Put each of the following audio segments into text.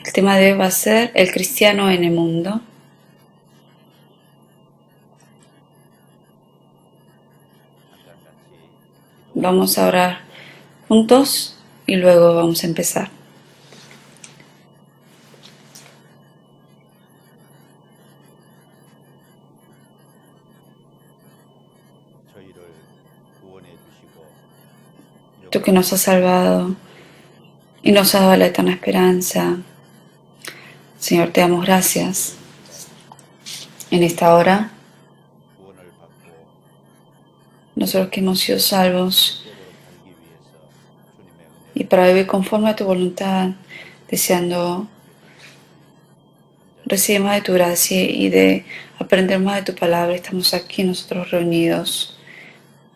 El tema de hoy va a ser el cristiano en el mundo. Vamos a orar juntos y luego vamos a empezar. Tú que nos has salvado y nos has dado la eterna esperanza, Señor, te damos gracias en esta hora. Nosotros que hemos sido salvos y para vivir conforme a tu voluntad, deseando recibir más de tu gracia y de aprender más de tu palabra, estamos aquí nosotros reunidos.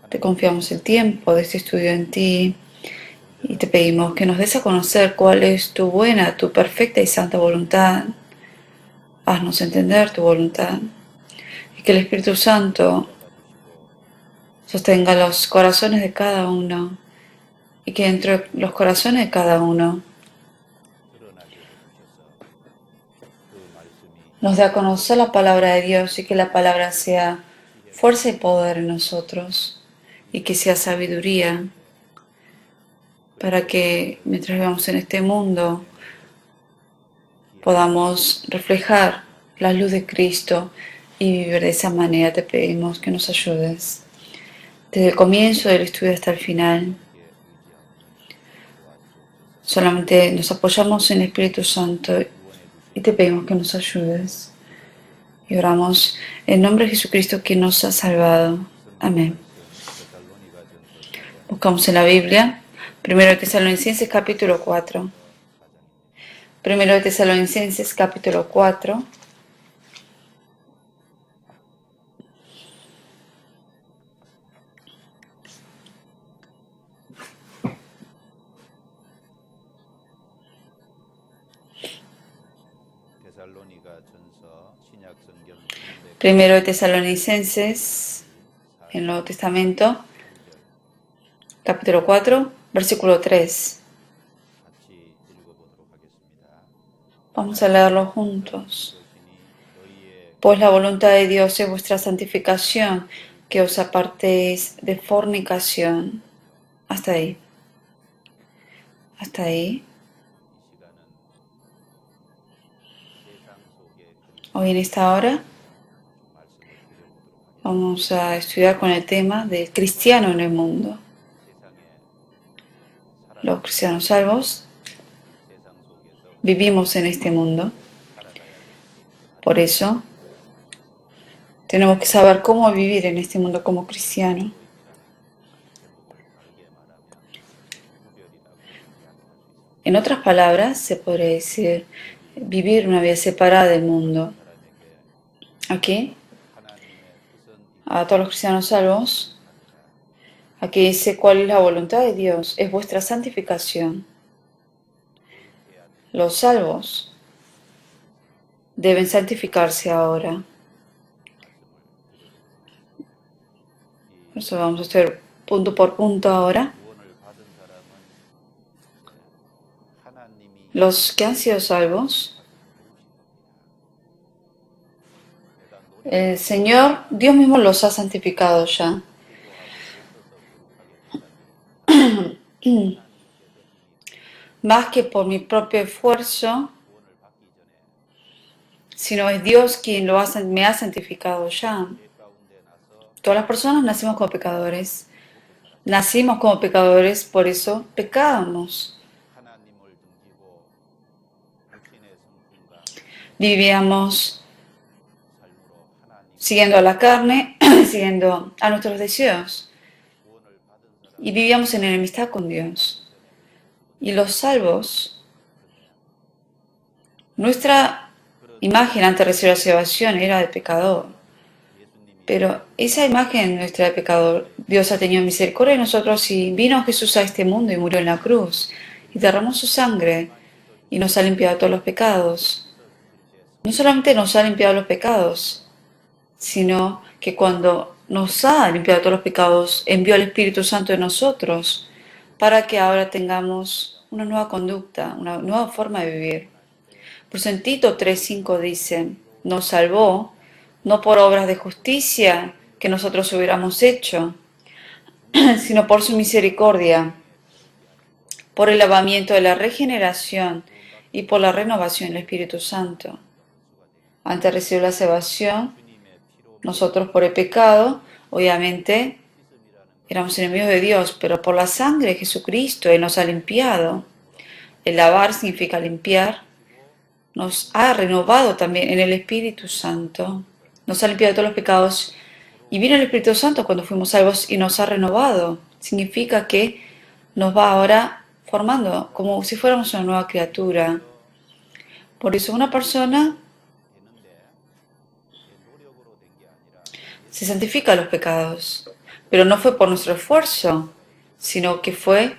Te confiamos el tiempo de este estudio en ti y te pedimos que nos des a conocer cuál es tu buena, tu perfecta y santa voluntad. Haznos entender tu voluntad y que el Espíritu Santo sostenga los corazones de cada uno y que entre los corazones de cada uno nos dé a conocer la palabra de Dios y que la palabra sea fuerza y poder en nosotros y que sea sabiduría para que mientras vivamos en este mundo podamos reflejar la luz de Cristo y vivir de esa manera. Te pedimos que nos ayudes desde el comienzo del estudio hasta el final. Solamente nos apoyamos en el Espíritu Santo y te pedimos que nos ayudes. Y oramos en nombre de Jesucristo que nos ha salvado. Amén. Buscamos en la Biblia, 1 de Tesalonicenses capítulo 4. 1 de Tesalonicenses capítulo 4. Primero de Tesalonicenses, en el Nuevo Testamento, capítulo 4, versículo 3. Vamos a leerlo juntos. Pues la voluntad de Dios es vuestra santificación, que os apartéis de fornicación. Hasta ahí. Hasta ahí. Hoy en esta hora vamos a estudiar con el tema del cristiano en el mundo. Los cristianos salvos vivimos en este mundo. Por eso tenemos que saber cómo vivir en este mundo como cristiano. En otras palabras, se podría decir vivir una vida separada del mundo. Aquí, a todos los cristianos salvos, aquí dice cuál es la voluntad de Dios, es vuestra santificación. Los salvos deben santificarse ahora. Por eso vamos a estudiar punto por punto ahora. Los que han sido salvos, el Señor, Dios mismo los ha santificado ya. Más que por mi propio esfuerzo, sino es Dios quien me ha santificado ya. Todas las personas nacimos como pecadores. Nacimos como pecadores, por eso pecábamos. Vivíamos siguiendo a la carne, siguiendo a nuestros deseos. Y vivíamos en enemistad con Dios. Y los salvos, nuestra imagen antes de recibir la salvación era de pecador. Pero esa imagen nuestra de pecador, Dios ha tenido misericordia de nosotros y vino Jesús a este mundo y murió en la cruz. Y derramó su sangre y nos ha limpiado todos los pecados. No solamente nos ha limpiado los pecados, sino que cuando nos ha limpiado todos los pecados, envió al Espíritu Santo en nosotros para que ahora tengamos una nueva conducta, una nueva forma de vivir. Por eso en Tito 3:5 dice, nos salvó no por obras de justicia que nosotros hubiéramos hecho, sino por su misericordia, por el lavamiento de la regeneración y por la renovación del Espíritu Santo. Antes de recibir la salvación, nosotros por el pecado, obviamente, éramos enemigos de Dios, pero por la sangre de Jesucristo, Él nos ha limpiado. El lavar significa limpiar. Nos ha renovado también en el Espíritu Santo. Nos ha limpiado de todos los pecados. Y vino el Espíritu Santo cuando fuimos salvos y nos ha renovado. Significa que nos va ahora formando como si fuéramos una nueva criatura. Por eso una persona se santifica de los pecados, pero no fue por nuestro esfuerzo, sino que fue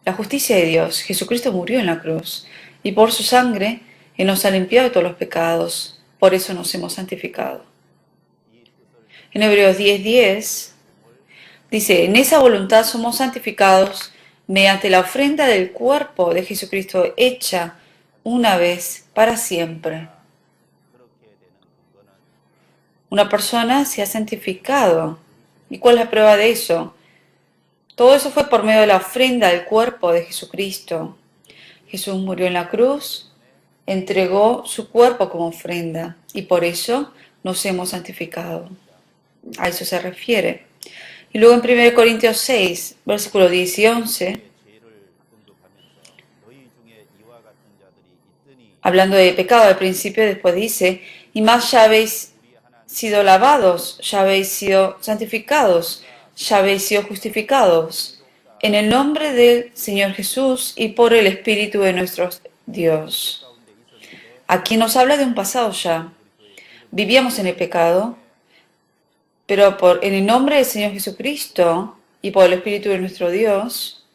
la justicia de Dios. Jesucristo murió en la cruz y por su sangre Él nos ha limpiado de todos los pecados. Por eso nos hemos santificado. En Hebreos 10:10 dice, en esa voluntad somos santificados mediante la ofrenda del cuerpo de Jesucristo hecha una vez para siempre. Una persona se ha santificado. ¿Y cuál es la prueba de eso? Todo eso fue por medio de la ofrenda del cuerpo de Jesucristo. Jesús murió en la cruz, entregó su cuerpo como ofrenda y por eso nos hemos santificado. A eso se refiere. Y luego en 1 Corintios 6, versículos 10 y 11, hablando de pecado al principio, después dice, y más ya habéis sido lavados, ya habéis sido santificados, ya habéis sido justificados, en el nombre del Señor Jesús y por el Espíritu de nuestro Dios. Aquí nos habla de un pasado ya. Vivíamos en el pecado, pero en el nombre del Señor Jesucristo y por el Espíritu de nuestro Dios,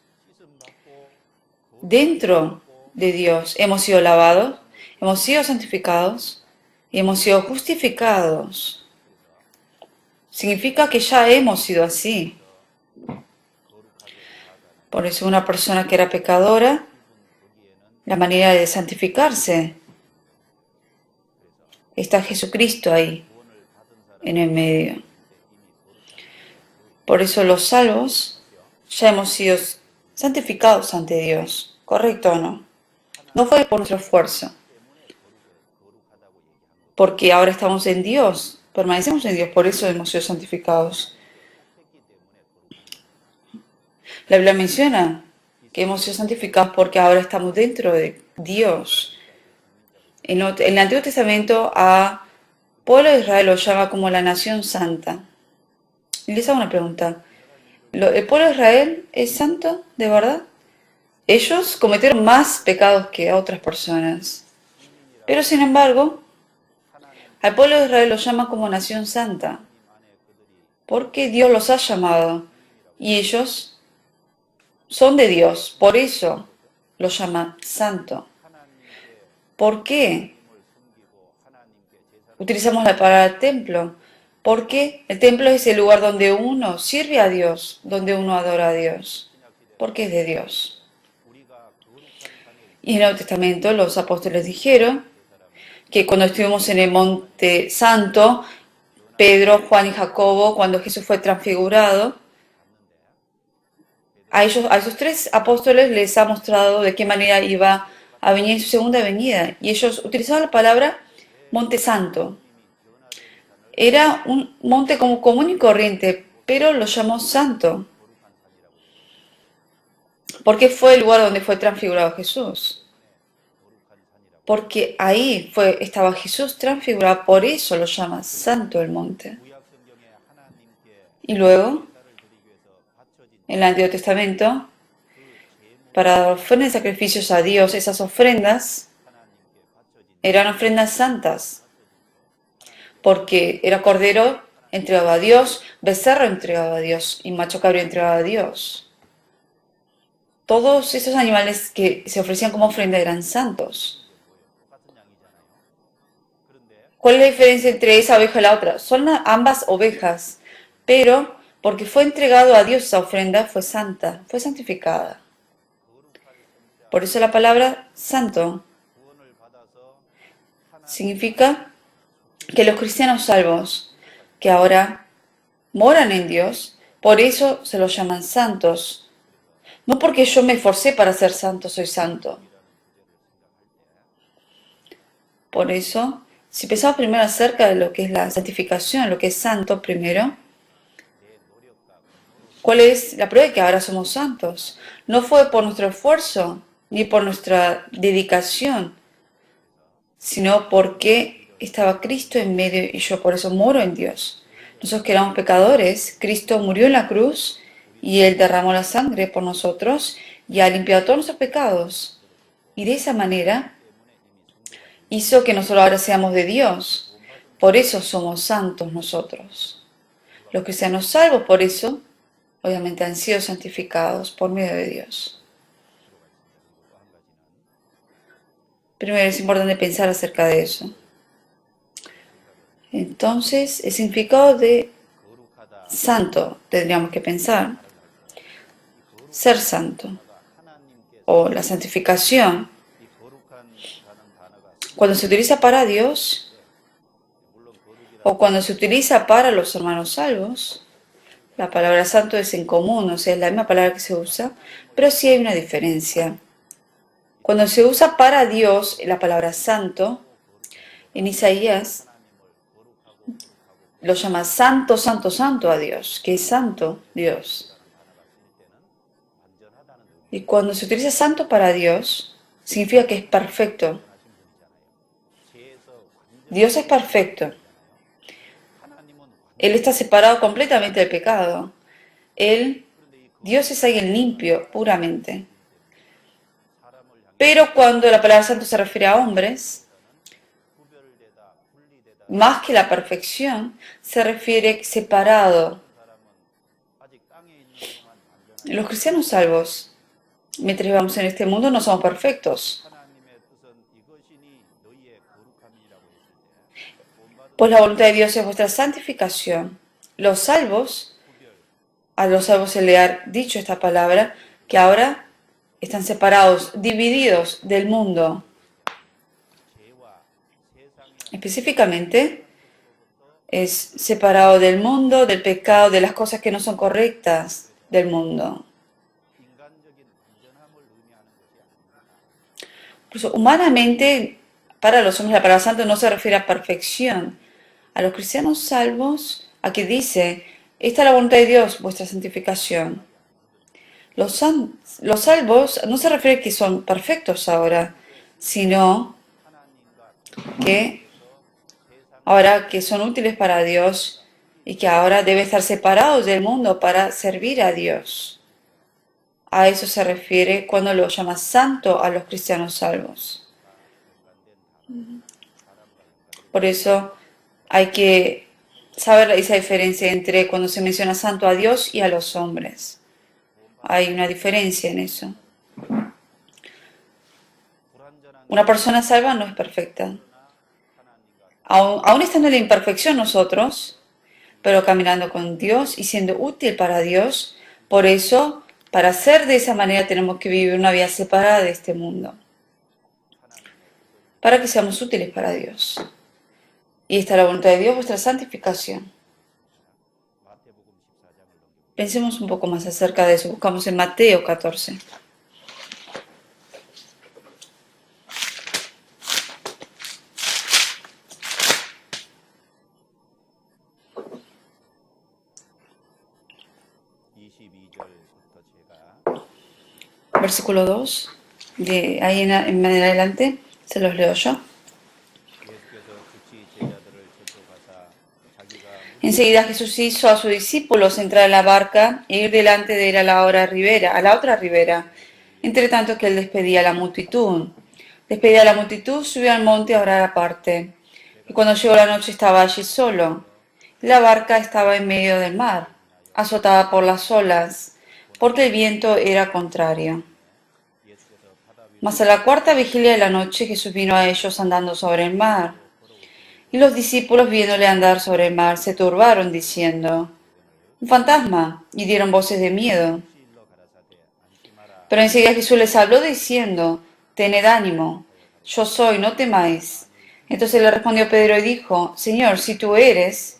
dentro de Dios hemos sido lavados, hemos sido santificados y hemos sido justificados. Significa que ya hemos sido así. Por eso una persona que era pecadora, la manera de santificarse, está Jesucristo ahí, en el medio. Por eso los salvos ya hemos sido santificados ante Dios. ¿Correcto o no? No fue por nuestro esfuerzo. Porque ahora estamos en Dios, permanecemos en Dios, por eso hemos sido santificados. La Biblia menciona que hemos sido santificados porque ahora estamos dentro de Dios. En el Antiguo Testamento a pueblo de Israel lo llama como la nación santa. Y les hago una pregunta. ¿El pueblo de Israel es santo, de verdad? Ellos cometieron más pecados que otras personas. Pero sin embargo, al pueblo de Israel lo llama como nación santa. Porque Dios los ha llamado. Y ellos son de Dios. Por eso los llama santo. ¿Por qué utilizamos la palabra templo? Porque el templo es el lugar donde uno sirve a Dios, donde uno adora a Dios. Porque es de Dios. Y en el Nuevo Testamento los apóstoles dijeron que cuando estuvimos en el Monte Santo, Pedro, Juan y Jacobo, cuando Jesús fue transfigurado, a esos tres apóstoles les ha mostrado de qué manera iba a venir en su segunda venida. Y ellos utilizaban la palabra Monte Santo. Era un monte como común y corriente, pero lo llamó santo. Porque fue el lugar donde fue transfigurado Jesús. Porque ahí estaba Jesús transfigurado, por eso lo llama santo el monte. Y luego, en el Antiguo Testamento, para ofrecer sacrificios a Dios, esas ofrendas eran ofrendas santas. Porque era cordero entregado a Dios, becerro entregado a Dios y macho cabrío entregado a Dios. Todos esos animales que se ofrecían como ofrenda eran santos. ¿Cuál es la diferencia entre esa oveja y la otra? Son ambas ovejas, pero porque fue entregado a Dios esa ofrenda, fue santa, fue santificada. Por eso la palabra santo significa que los cristianos salvos, que ahora moran en Dios, por eso se los llaman santos. No porque yo me esforcé para ser santo, soy santo. Por eso, si pensamos primero acerca de lo que es la santificación, lo que es santo primero, ¿cuál es la prueba de que ahora somos santos? No fue por nuestro esfuerzo ni por nuestra dedicación, sino porque estaba Cristo en medio y yo por eso moro en Dios. Nosotros que éramos pecadores, Cristo murió en la cruz y Él derramó la sangre por nosotros y ha limpiado todos nuestros pecados. Y de esa manera hizo que nosotros ahora seamos de Dios. Por eso somos santos nosotros. Los cristianos salvos por eso, obviamente han sido santificados por medio de Dios. Primero es importante pensar acerca de eso. Entonces, el significado de santo tendríamos que pensar. Ser santo o la santificación. Cuando se utiliza para Dios o cuando se utiliza para los hermanos salvos, la palabra santo es en común, o sea, es la misma palabra que se usa, pero sí hay una diferencia. Cuando se usa para Dios la palabra santo, en Isaías lo llama santo, santo, santo a Dios, que es santo Dios. Y cuando se utiliza santo para Dios, significa que es perfecto. Dios es perfecto. Él está separado completamente del pecado. Dios es alguien limpio, puramente. Pero cuando la palabra santo se refiere a hombres, más que la perfección, se refiere separado. Los cristianos salvos, mientras vivamos en este mundo, no somos perfectos. Pues la voluntad de Dios es vuestra santificación. Los salvos, a los salvos se le ha dicho esta palabra, que ahora están separados, divididos del mundo. Específicamente, es separado del mundo, del pecado, de las cosas que no son correctas del mundo. Incluso humanamente, para los hombres la palabra santo no se refiere a perfección. A los cristianos salvos, aquí dice, esta es la voluntad de Dios, vuestra santificación. Los salvos no se refiere a que son perfectos ahora, sino que ahora que son útiles para Dios y que ahora deben estar separados del mundo para servir a Dios. A eso se refiere cuando lo llama santo a los cristianos salvos. Por eso hay que saber esa diferencia entre cuando se menciona santo a Dios y a los hombres. Hay una diferencia en eso. Una persona salva no es perfecta. Aún estando en la imperfección nosotros, pero caminando con Dios y siendo útil para Dios, por eso, para ser de esa manera tenemos que vivir una vida separada de este mundo, para que seamos útiles para Dios. Y esta es la voluntad de Dios, vuestra santificación. Pensemos un poco más acerca de eso. Buscamos en Mateo 14. Versículo 2, de ahí en adelante, se los leo yo. Enseguida Jesús hizo a sus discípulos entrar en la barca e ir delante de él a la otra ribera, entre tanto que él despedía a la multitud. Despedida a la multitud, subió al monte a orar aparte. Y cuando llegó la noche estaba allí solo. La barca estaba en medio del mar, azotada por las olas, porque el viento era contrario. Mas a la cuarta vigilia de la noche Jesús vino a ellos andando sobre el mar. Y los discípulos, viéndole andar sobre el mar, se turbaron, diciendo, «¡Un fantasma!», y dieron voces de miedo. Pero enseguida Jesús les habló diciendo, tened ánimo, yo soy, no temáis. Entonces le respondió Pedro y dijo, Señor, si tú eres,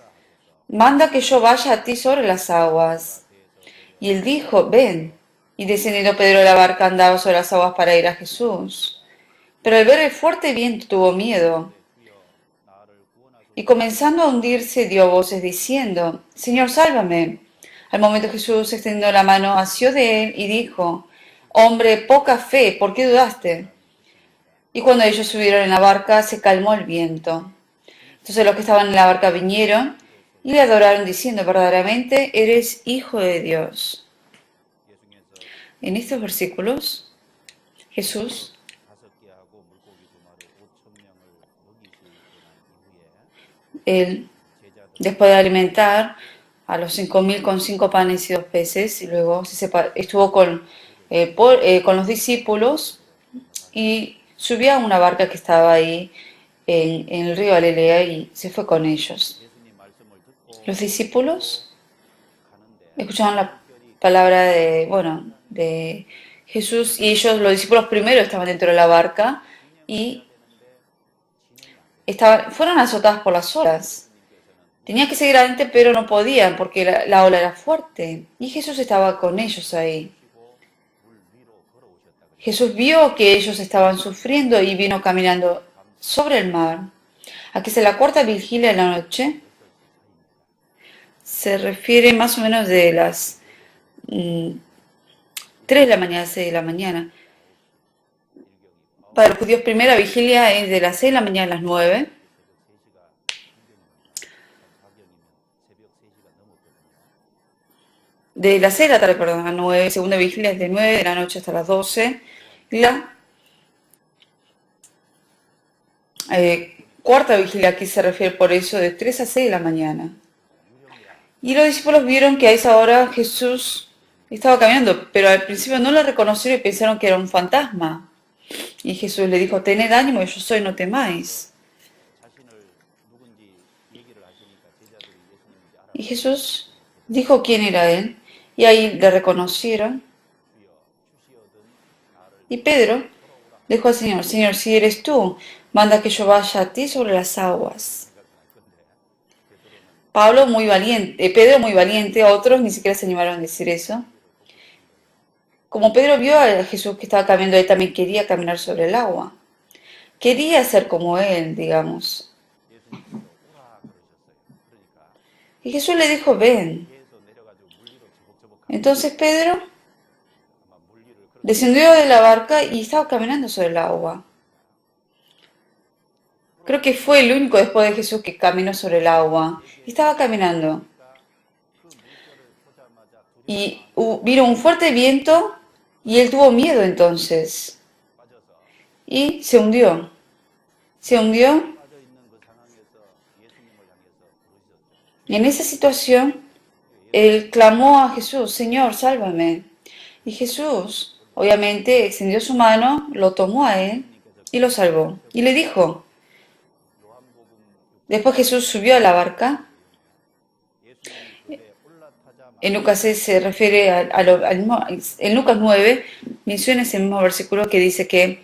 manda que yo vaya a ti sobre las aguas. Y él dijo, ven. Y descendiendo Pedro de la barca andaba sobre las aguas para ir a Jesús. Pero al ver el fuerte viento tuvo miedo. Y comenzando a hundirse dio voces diciendo, Señor, sálvame. Al momento Jesús extendió la mano, asió de él y dijo, Hombre, poca fe, ¿por qué dudaste? Y cuando ellos subieron en la barca, se calmó el viento. Entonces los que estaban en la barca vinieron y le adoraron diciendo, verdaderamente eres hijo de Dios. En estos versículos, Jesús él, después de alimentar a los 5.000 con 5 panes y 2 peces, y luego estuvo con los discípulos y subió a una barca que estaba ahí en el río Galilea y se fue con ellos. Los discípulos escucharon la palabra de Jesús y los discípulos primero estaban dentro de la barca y fueron azotados por las olas. Tenían que seguir adelante, pero no podían porque la ola era fuerte. Y Jesús estaba con ellos ahí. Jesús vio que ellos estaban sufriendo y vino caminando sobre el mar. Aquí es la cuarta vigilia de la noche. Se refiere más o menos de las 3 de la mañana a 6 de la mañana. Para los judíos, primera vigilia es de las 6 de la mañana a las 9. De las 6 de la tarde, perdón, a 9. Segunda vigilia es de 9 de la noche hasta las 12. La cuarta vigilia aquí se refiere por eso de 3 a 6 de la mañana. Y los discípulos vieron que a esa hora Jesús estaba caminando, pero al principio no lo reconocieron y pensaron que era un fantasma. Y Jesús le dijo, tened ánimo, yo soy, no temáis. Y Jesús dijo quién era él, y ahí le reconocieron. Y Pedro dijo al Señor, Señor, si eres tú, manda que yo vaya a ti sobre las aguas. Pedro muy valiente, otros ni siquiera se animaron a decir eso. Como Pedro vio a Jesús que estaba caminando, él también quería caminar sobre el agua. Quería ser como él, digamos. Y Jesús le dijo, ven. Entonces Pedro descendió de la barca y estaba caminando sobre el agua. Creo que fue el único después de Jesús que caminó sobre el agua. Estaba caminando. Y vino un fuerte viento y él tuvo miedo entonces. Y se hundió. Se hundió. Y en esa situación, él clamó a Jesús, Señor, sálvame. Y Jesús, obviamente, extendió su mano, lo tomó a él y lo salvó. Y le dijo, después Jesús subió a la barca. En Lucas se refiere en Lucas 9, menciona ese mismo versículo que dice que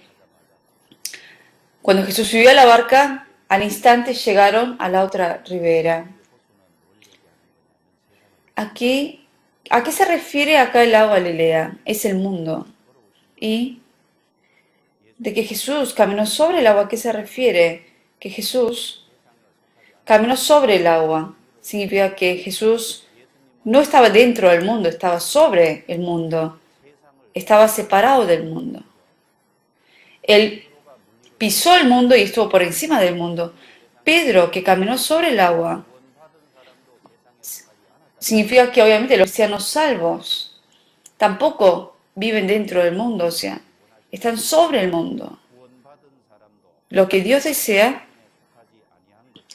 cuando Jesús subió a la barca, al instante llegaron a la otra ribera. Aquí, ¿a qué se refiere acá el lago Galilea? Es el mundo. Y de que Jesús caminó sobre el agua, ¿a qué se refiere? Que Jesús caminó sobre el agua. Significa que Jesús no estaba dentro del mundo, estaba sobre el mundo. Estaba separado del mundo. Él pisó el mundo y estuvo por encima del mundo. Pedro, que caminó sobre el agua, significa que obviamente los cristianos salvos tampoco viven dentro del mundo, o sea, están sobre el mundo. Lo que Dios desea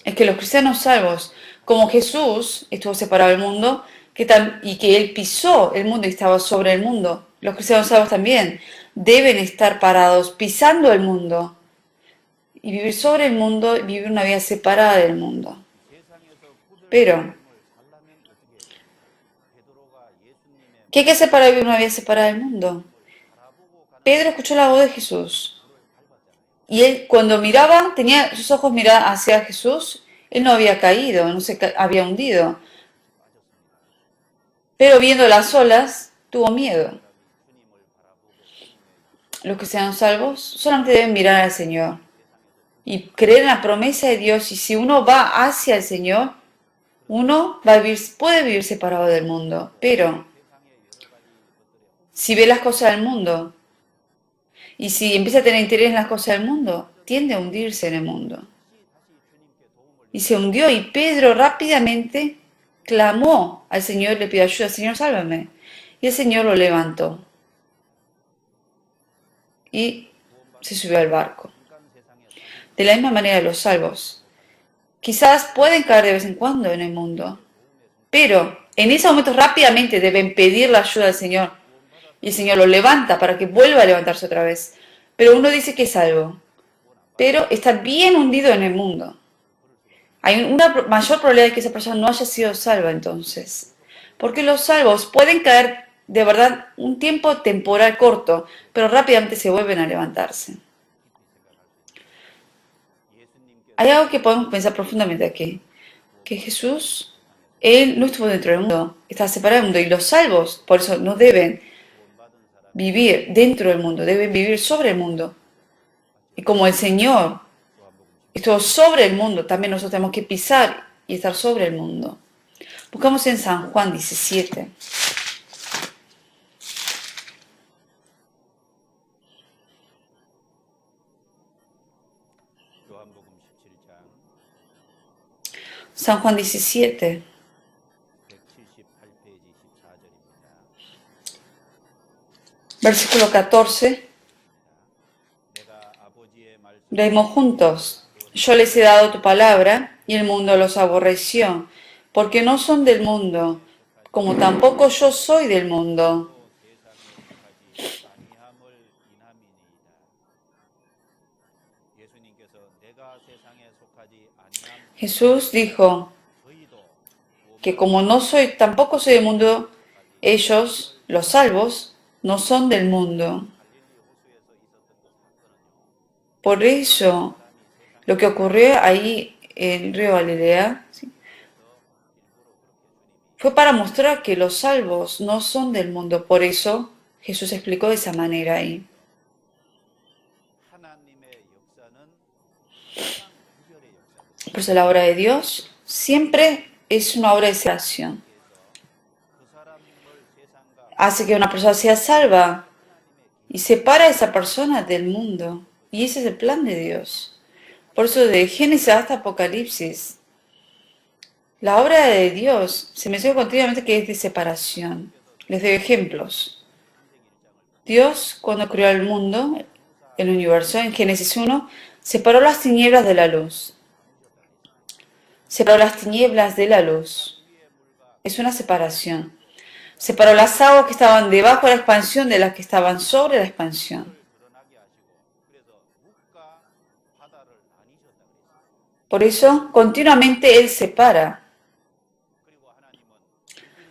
es que los cristianos salvos, como Jesús estuvo separado del mundo y que Él pisó el mundo y estaba sobre el mundo, los cristianos salvos también deben estar parados pisando el mundo y vivir sobre el mundo y vivir una vida separada del mundo. Pero ¿qué hay que hacer para vivir una vida separada del mundo? Pedro escuchó la voz de Jesús. Y él cuando miraba, tenía sus ojos mirados hacia Jesús, él no había caído, no se había hundido. Pero viendo las olas, tuvo miedo. Los que sean salvos solamente deben mirar al Señor y creer en la promesa de Dios. Y si uno va hacia el Señor, uno va a vivir, puede vivir separado del mundo. Pero si ve las cosas del mundo y si empieza a tener interés en las cosas del mundo, tiende a hundirse en el mundo. Y se hundió y Pedro rápidamente clamó al Señor, le pidió ayuda, Señor, sálvame. Y el Señor lo levantó y se subió al barco. De la misma manera los salvos quizás pueden caer de vez en cuando en el mundo, pero en ese momento rápidamente deben pedir la ayuda del Señor y el Señor lo levanta para que vuelva a levantarse otra vez. Pero uno dice que es salvo, pero está bien hundido en el mundo. Hay una mayor probabilidad de que esa persona no haya sido salva entonces, porque los salvos pueden caer de verdad un tiempo temporal corto, pero rápidamente se vuelven a levantarse. Hay algo que podemos pensar profundamente aquí, que Jesús, Él no estuvo dentro del mundo, está separado del mundo, y los salvos, por eso, no deben vivir dentro del mundo, deben vivir sobre el mundo. Y como el Señor estuvo sobre el mundo, también nosotros tenemos que pisar y estar sobre el mundo. Buscamos en San Juan 17. San Juan 17. Versículo 14. Leemos juntos. Yo les he dado tu palabra y el mundo los aborreció, porque no son del mundo, como tampoco yo soy del mundo. Jesús dijo que como no soy, tampoco soy del mundo, ellos, los salvos, no son del mundo. Por eso, lo que ocurrió ahí en el río Galilea, ¿sí?, fue para mostrar que los salvos no son del mundo. Por eso Jesús explicó de esa manera ahí. Por eso la obra de Dios siempre es una obra de salvación. Hace que una persona sea salva y separa a esa persona del mundo. Y ese es el plan de Dios. Por eso de Génesis hasta Apocalipsis, la obra de Dios se menciona continuamente que es de separación. Les doy ejemplos. Dios, cuando creó el mundo, el universo, en Génesis 1, separó las tinieblas de la luz. Separó las tinieblas de la luz. Es una separación. Separó las aguas que estaban debajo de la expansión de las que estaban sobre la expansión. Por eso, continuamente Él separa.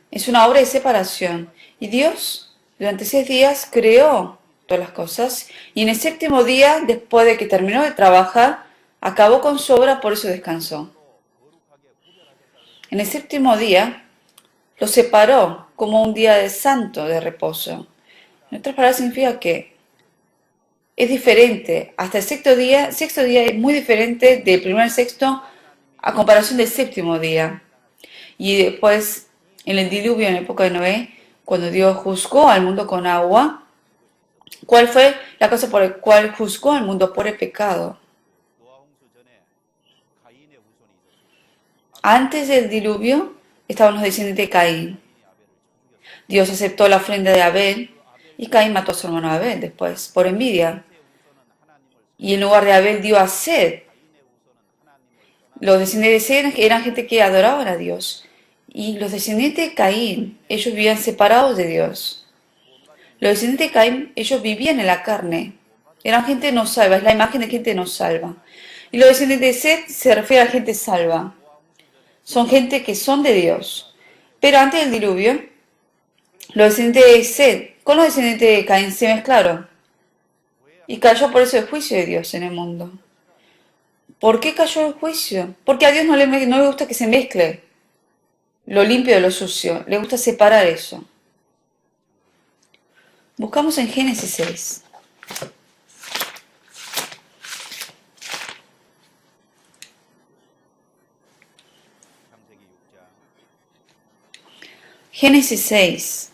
Es una obra de separación. Y Dios, durante 6 días, creó todas las cosas. Y en el séptimo día, después de que terminó de trabajar, acabó con su obra, por eso descansó. En el séptimo día, lo separó como un día de santo, de reposo. En otras palabras, significa que es diferente. Hasta el sexto día es muy diferente del primer sexto a comparación del séptimo día. Y después, en el diluvio, en la época de Noé, cuando Dios juzgó al mundo con agua, ¿cuál fue la cosa por la cual juzgó al mundo? Por el pecado. Antes del diluvio estaban los descendientes de Caín. Dios aceptó la ofrenda de Abel y Caín mató a su hermano Abel después, por envidia. Y en lugar de Abel dio a Sed. Los descendientes de Sed eran gente que adoraban a Dios. Y los descendientes de Caín, ellos vivían separados de Dios. Los descendientes de Caín, ellos vivían en la carne. Eran gente no salva, es la imagen de gente no salva. Y los descendientes de Sed se refiere a gente salva. Son gente que son de Dios. Pero antes del diluvio, los descendientes de Sed con los descendientes de Caín se mezclaron. Y cayó por eso el juicio de Dios en el mundo. ¿Por qué cayó el juicio? Porque a Dios no le gusta que se mezcle lo limpio de lo sucio. Le gusta separar eso. Buscamos en Génesis 6. Génesis 6,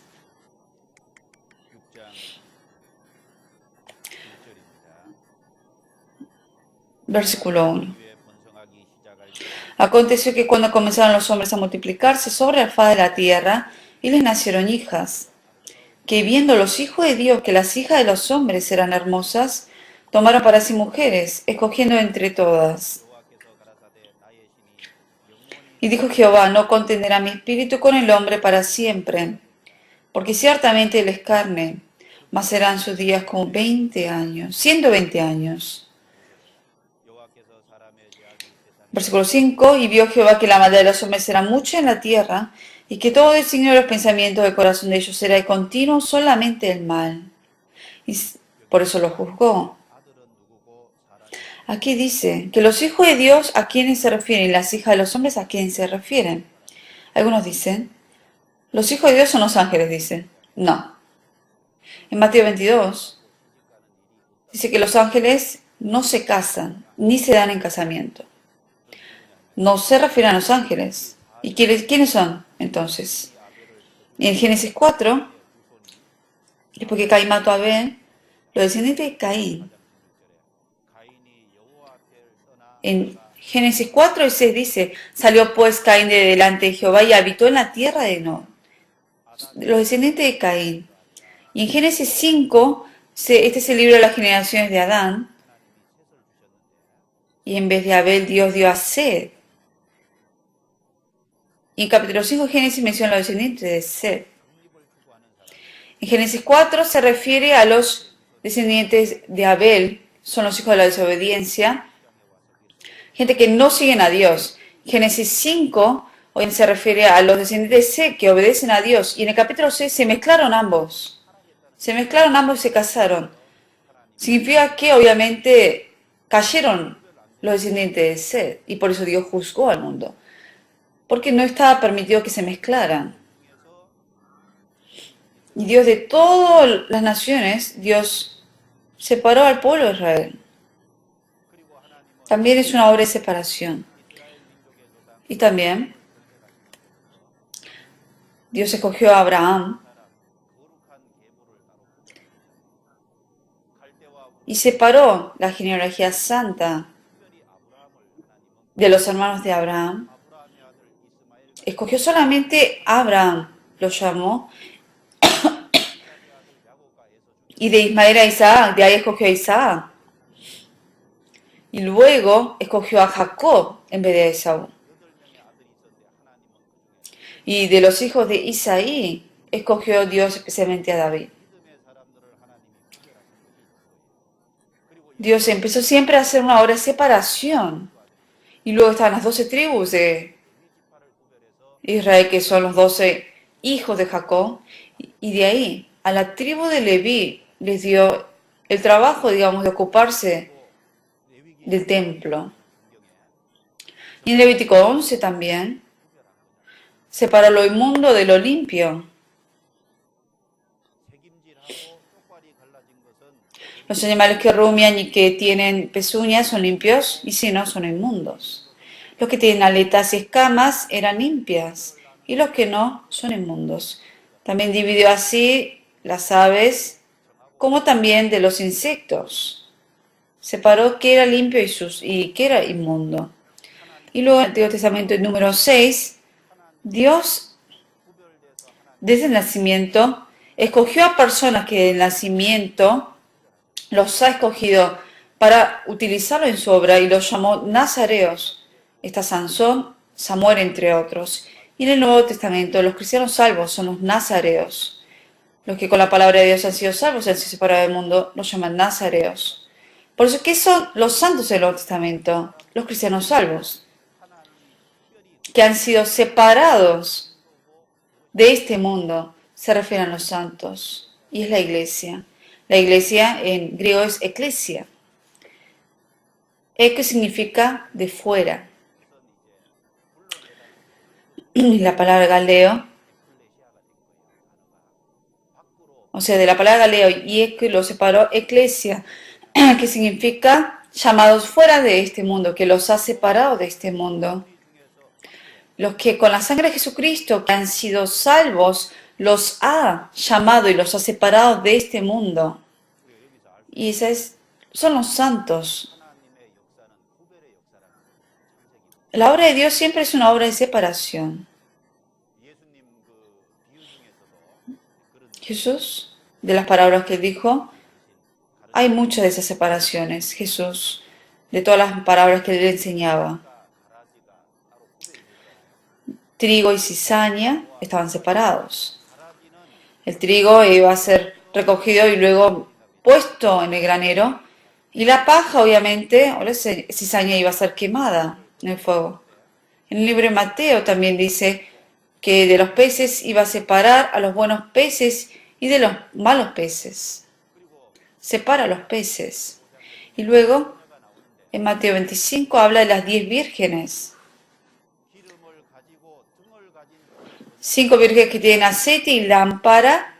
versículo 1. Aconteció que cuando comenzaron los hombres a multiplicarse sobre la faz de la tierra, y les nacieron hijas, que viendo los hijos de Dios que las hijas de los hombres eran hermosas, tomaron para sí mujeres, escogiendo entre todas. Y dijo Jehová, no contenderá mi espíritu con el hombre para siempre, porque ciertamente él es carne, mas serán sus días como 20 años, 120 años. Versículo 5, y vio Jehová que la maldad de los hombres era mucha en la tierra, y que todo designio de los pensamientos del corazón de ellos era de continuo solamente el mal. Y por eso lo juzgó. Aquí dice que los hijos de Dios a quiénes se refieren y las hijas de los hombres a quiénes se refieren. Algunos dicen, los hijos de Dios son los ángeles, dicen. No. En Mateo 22 dice que los ángeles no se casan ni se dan en casamiento. No se refieren a los ángeles. ¿Y quiénes son entonces? En Génesis 4, después que Caín mató a Abel, los descendientes de Caín. En Génesis 4 y 6 dice, salió pues Caín de delante de Jehová y habitó en la tierra de Nod. Los descendientes de Caín. Y en Génesis 5, este es el libro de las generaciones de Adán. Y en vez de Abel, Dios dio a Seth. Y en capítulo 5 de Génesis menciona los descendientes de Seth. En Génesis 4 se refiere a los descendientes de Abel, son los hijos de la desobediencia, gente que no siguen a Dios. Génesis 5 hoy se refiere a los descendientes de Seth que obedecen a Dios. Y en el capítulo 6 se mezclaron ambos. Se mezclaron ambos y se casaron. Significa que obviamente cayeron los descendientes de Seth y por eso Dios juzgó al mundo. Porque no estaba permitido que se mezclaran. Y Dios de todas las naciones, Dios separó al pueblo de Israel. También es una obra de separación. Y también Dios escogió a Abraham y separó la genealogía santa de los hermanos de Abraham. Escogió solamente a Abraham, lo llamó, y de Ismael a Isaac, de ahí escogió a Isaac. Y luego escogió a Jacob en vez de Esaú. Y de los hijos de Isaí escogió Dios especialmente a David. Dios empezó siempre a hacer una obra de separación. Y luego están las 12 tribus de Israel, que son los 12 hijos de Jacob. Y de ahí a la tribu de Leví les dio el trabajo, digamos, de ocuparse del templo. Y en Levítico 11 también separó lo inmundo de lo limpio. Los animales que rumian y que tienen pezuñas son limpios y si no son inmundos. Los que tienen aletas y escamas eran limpias y los que no son inmundos. También dividió así las aves como también de los insectos. Separó qué era limpio y qué era inmundo. Y luego en el Antiguo Testamento, en número 6, Dios, desde el nacimiento, escogió a personas que del nacimiento los ha escogido para utilizarlo en su obra y los llamó nazareos. Está Sansón, Samuel, entre otros. Y en el Nuevo Testamento, los cristianos salvos son los nazareos. Los que con la palabra de Dios han sido salvos, han sido separados del mundo, los llaman nazareos. Por eso, ¿qué son los santos del Nuevo Testamento? Los cristianos salvos, que han sido separados de este mundo, se refieren a los santos, y es la iglesia. La iglesia en griego es eclesia. Que significa de fuera. La palabra galeo, o sea, de la palabra galeo y que lo separó eclesia, que significa llamados fuera de este mundo, que los ha separado de este mundo. Los que con la sangre de Jesucristo, que han sido salvos, los ha llamado y los ha separado de este mundo. Y son los santos. La obra de Dios siempre es una obra de separación. Jesús, de las palabras que dijo, hay muchas de esas separaciones. Jesús, de todas las palabras que él enseñaba. Trigo y cizaña estaban separados. El trigo iba a ser recogido y luego puesto en el granero. Y la paja, obviamente, o la cizaña iba a ser quemada en el fuego. En el libro de Mateo también dice que de los peces iba a separar a los buenos peces y de los malos peces. Separa a los peces. Y luego, en Mateo 25, habla de las 10 vírgenes. 5 vírgenes que tienen aceite y lámpara.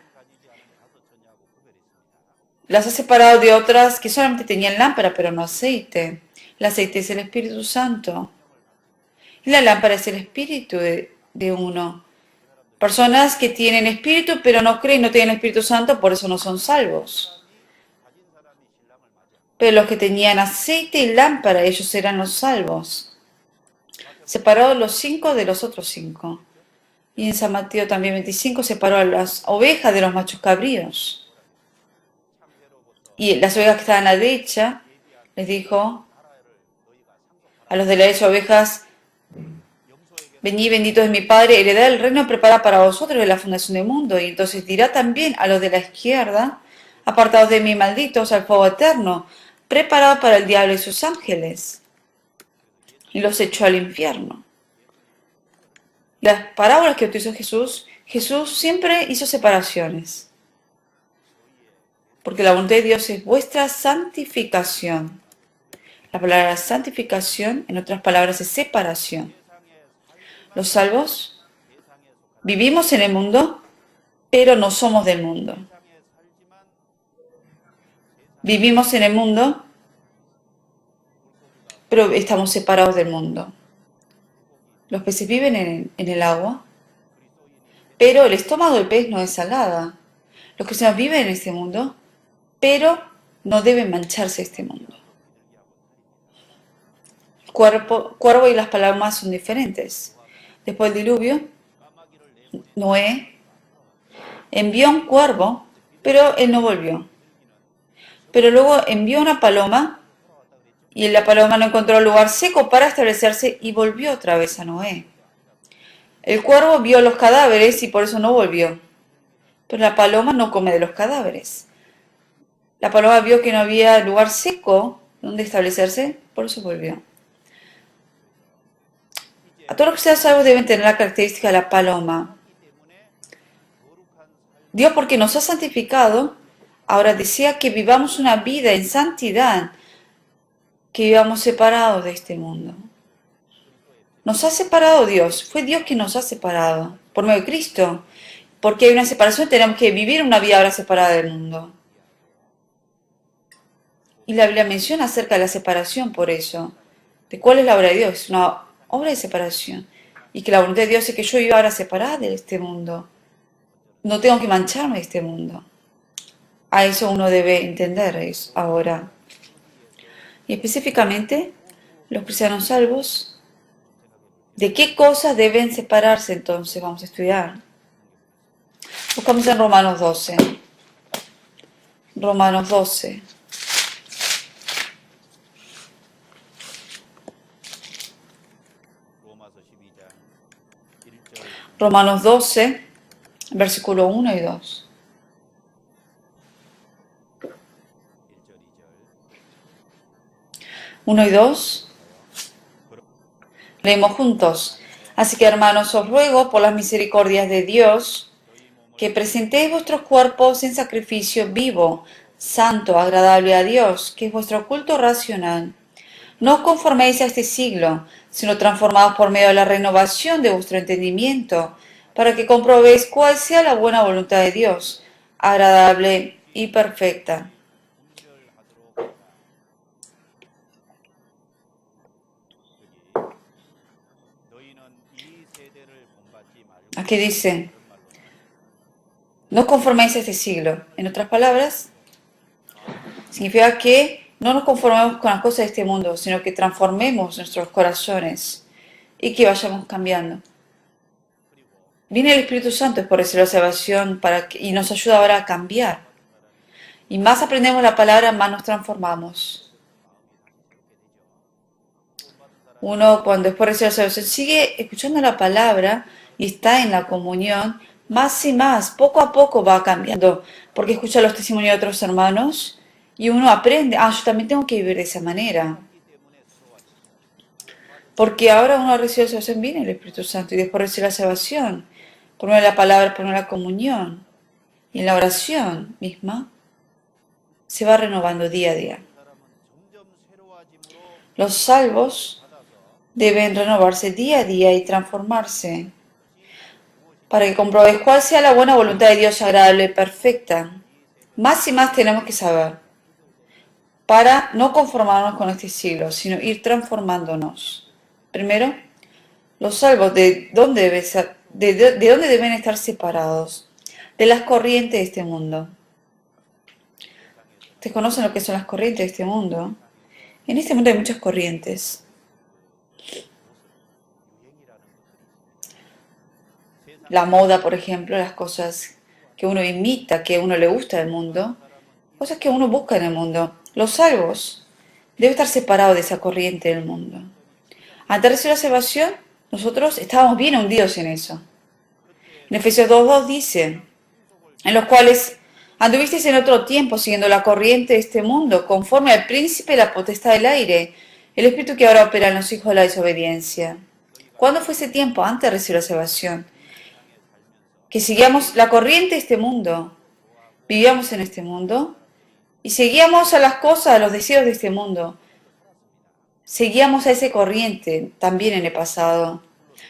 Las ha separado de otras que solamente tenían lámpara, pero no aceite. El aceite es el Espíritu Santo. Y la lámpara es el espíritu de uno. Personas que tienen espíritu, pero no creen, no tienen Espíritu Santo, por eso no son salvos. Pero los que tenían aceite y lámpara, ellos eran los salvos. Separados los 5 de los otros 5. Y en San Mateo también 25 separó a las ovejas de los machos cabríos. Y las ovejas que estaban a la derecha, les dijo a los de la derecha ovejas, venid benditos de mi Padre, heredad el reino preparado para vosotros de la fundación del mundo. Y entonces dirá también a los de la izquierda, apartados de mí, malditos, al fuego eterno, preparado para el diablo y sus ángeles. Y los echó al infierno. Las parábolas que utilizó Jesús siempre hizo separaciones. Porque la voluntad de Dios es vuestra santificación. La palabra santificación, en otras palabras, es separación. Los salvos vivimos en el mundo, pero no somos del mundo. Vivimos en el mundo, pero estamos separados del mundo. Los peces viven en el agua, pero el estómago del pez no es salada. Los cristianos viven en este mundo, pero no deben mancharse este mundo. El cuervo y las palomas son diferentes. Después del diluvio, Noé envió un cuervo, pero él no volvió. Pero luego envió una paloma y la paloma no encontró lugar seco para establecerse y volvió otra vez a Noé. El cuervo vio los cadáveres y por eso no volvió. Pero la paloma no come de los cadáveres. La paloma vio que no había lugar seco donde establecerse, por eso volvió. A todos los que sean salvos deben tener la característica de la paloma. Dios, porque nos ha santificado, ahora desea que vivamos una vida en santidad, que vivamos separados de este mundo. Nos ha separado Dios, fue Dios quien nos ha separado, por medio de Cristo. Porque hay una separación, tenemos que vivir una vida ahora separada del mundo. Y la Biblia menciona acerca de la separación por eso. ¿De cuál es la obra de Dios? Es una obra de separación. Y que la voluntad de Dios es que yo viva ahora separada de este mundo. No tengo que mancharme de este mundo. A eso uno debe entender eso ahora. Y específicamente, los cristianos salvos, ¿de qué cosas deben separarse entonces? Vamos a estudiar. Buscamos en Romanos 12. Romanos 12. Romanos 12, versículo 1 y 2. Uno y 2. Leemos juntos. Así que, hermanos, os ruego por las misericordias de Dios que presentéis vuestros cuerpos en sacrificio vivo, santo, agradable a Dios, que es vuestro culto racional. No os conforméis a este siglo, sino transformados por medio de la renovación de vuestro entendimiento, para que comprobéis cuál sea la buena voluntad de Dios, agradable y perfecta. Aquí dice, no os conforméis a este siglo. En otras palabras, significa que no nos conformemos con las cosas de este mundo, sino que transformemos nuestros corazones y que vayamos cambiando. Viene el Espíritu Santo, es por eso la salvación, y nos ayuda ahora a cambiar. Y más aprendemos la palabra, más nos transformamos. Uno, cuando después recibe la salvación, sigue escuchando la palabra y está en la comunión, más y más, poco a poco va cambiando, porque escucha los testimonios de otros hermanos y uno aprende, yo también tengo que vivir de esa manera. Porque ahora uno recibe la salvación, viene el Espíritu Santo y después recibe la salvación, por medio de la palabra, por medio de la comunión y en la oración misma, se va renovando día a día. Los salvos deben renovarse día a día y transformarse para que comprobéis cuál sea la buena voluntad de Dios agradable y perfecta. Más y más tenemos que saber para no conformarnos con este siglo, sino ir transformándonos. Primero, los salvos, ¿de dónde deben estar separados? De las corrientes de este mundo. ¿Ustedes conocen lo que son las corrientes de este mundo? En este mundo hay muchas corrientes. La moda, por ejemplo, las cosas que uno imita, que a uno le gusta del mundo, cosas que uno busca en el mundo. Los salvos deben estar separados de esa corriente del mundo. Antes de recibir la salvación, nosotros estábamos bien hundidos en eso. En Efesios 2:2 dice, en los cuales anduvisteis en otro tiempo siguiendo la corriente de este mundo, conforme al príncipe de la potestad del aire, el espíritu que ahora opera en los hijos de la desobediencia. ¿Cuándo fue ese tiempo? Antes de recibir la salvación. Que seguíamos la corriente de este mundo, vivíamos en este mundo y seguíamos a las cosas, a los deseos de este mundo. Seguíamos a esa corriente también en el pasado.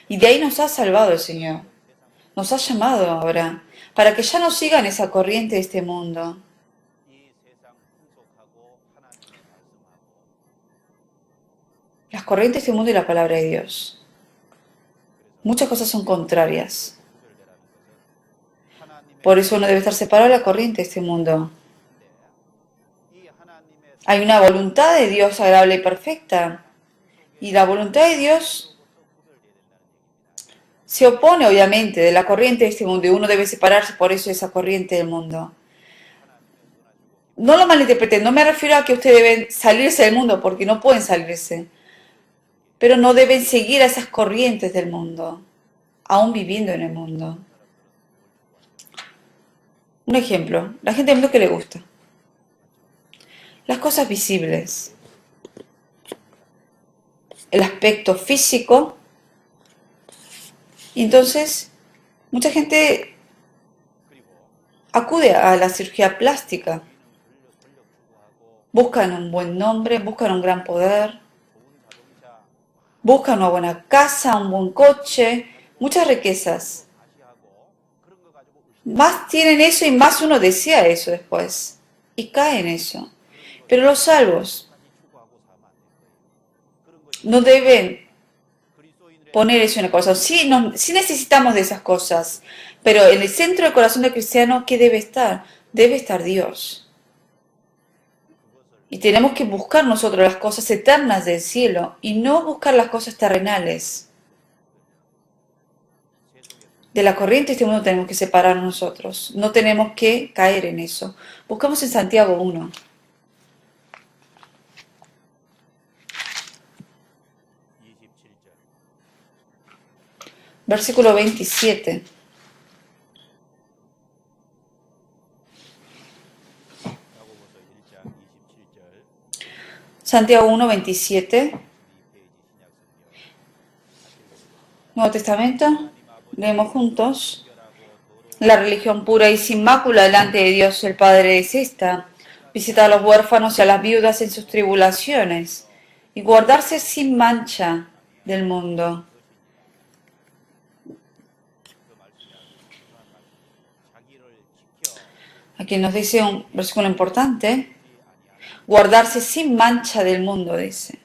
Y de ahí nos ha salvado el Señor. Nos ha llamado ahora para que ya no sigan esa corriente de este mundo. Las corrientes de este mundo y la palabra de Dios. Muchas cosas son contrarias. Por eso uno debe estar separado de la corriente de este mundo. Hay una voluntad de Dios agradable y perfecta. Y la voluntad de Dios se opone, obviamente, de la corriente de este mundo. Y uno debe separarse por eso de esa corriente del mundo. No lo malinterpreten, no me refiero a que ustedes deben salirse del mundo, porque no pueden salirse. Pero no deben seguir a esas corrientes del mundo, aún viviendo en el mundo. Un ejemplo, la gente del mundo que le gusta. Las cosas visibles. El aspecto físico. Y entonces, mucha gente acude a la cirugía plástica. Buscan un buen nombre, buscan un gran poder, buscan una buena casa, un buen coche, muchas riquezas. Más tienen eso y más uno desea eso después. Y cae en eso. Pero los salvos no deben poner eso en el corazón. Sí, sí necesitamos de esas cosas. Pero en el centro del corazón del cristiano, ¿qué debe estar? Debe estar Dios. Y tenemos que buscar nosotros las cosas eternas del cielo y no buscar las cosas terrenales. De la corriente de este mundo tenemos que separarnos nosotros. No tenemos que caer en eso. Buscamos en Santiago 1. Versículo 27. Santiago 1, 27. Nuevo Testamento. Leemos juntos. La religión pura y sin mácula delante de Dios el Padre es esta: visitar a los huérfanos y a las viudas en sus tribulaciones, y guardarse sin mancha del mundo. Aquí nos dice un versículo importante, guardarse sin mancha del mundo, dice.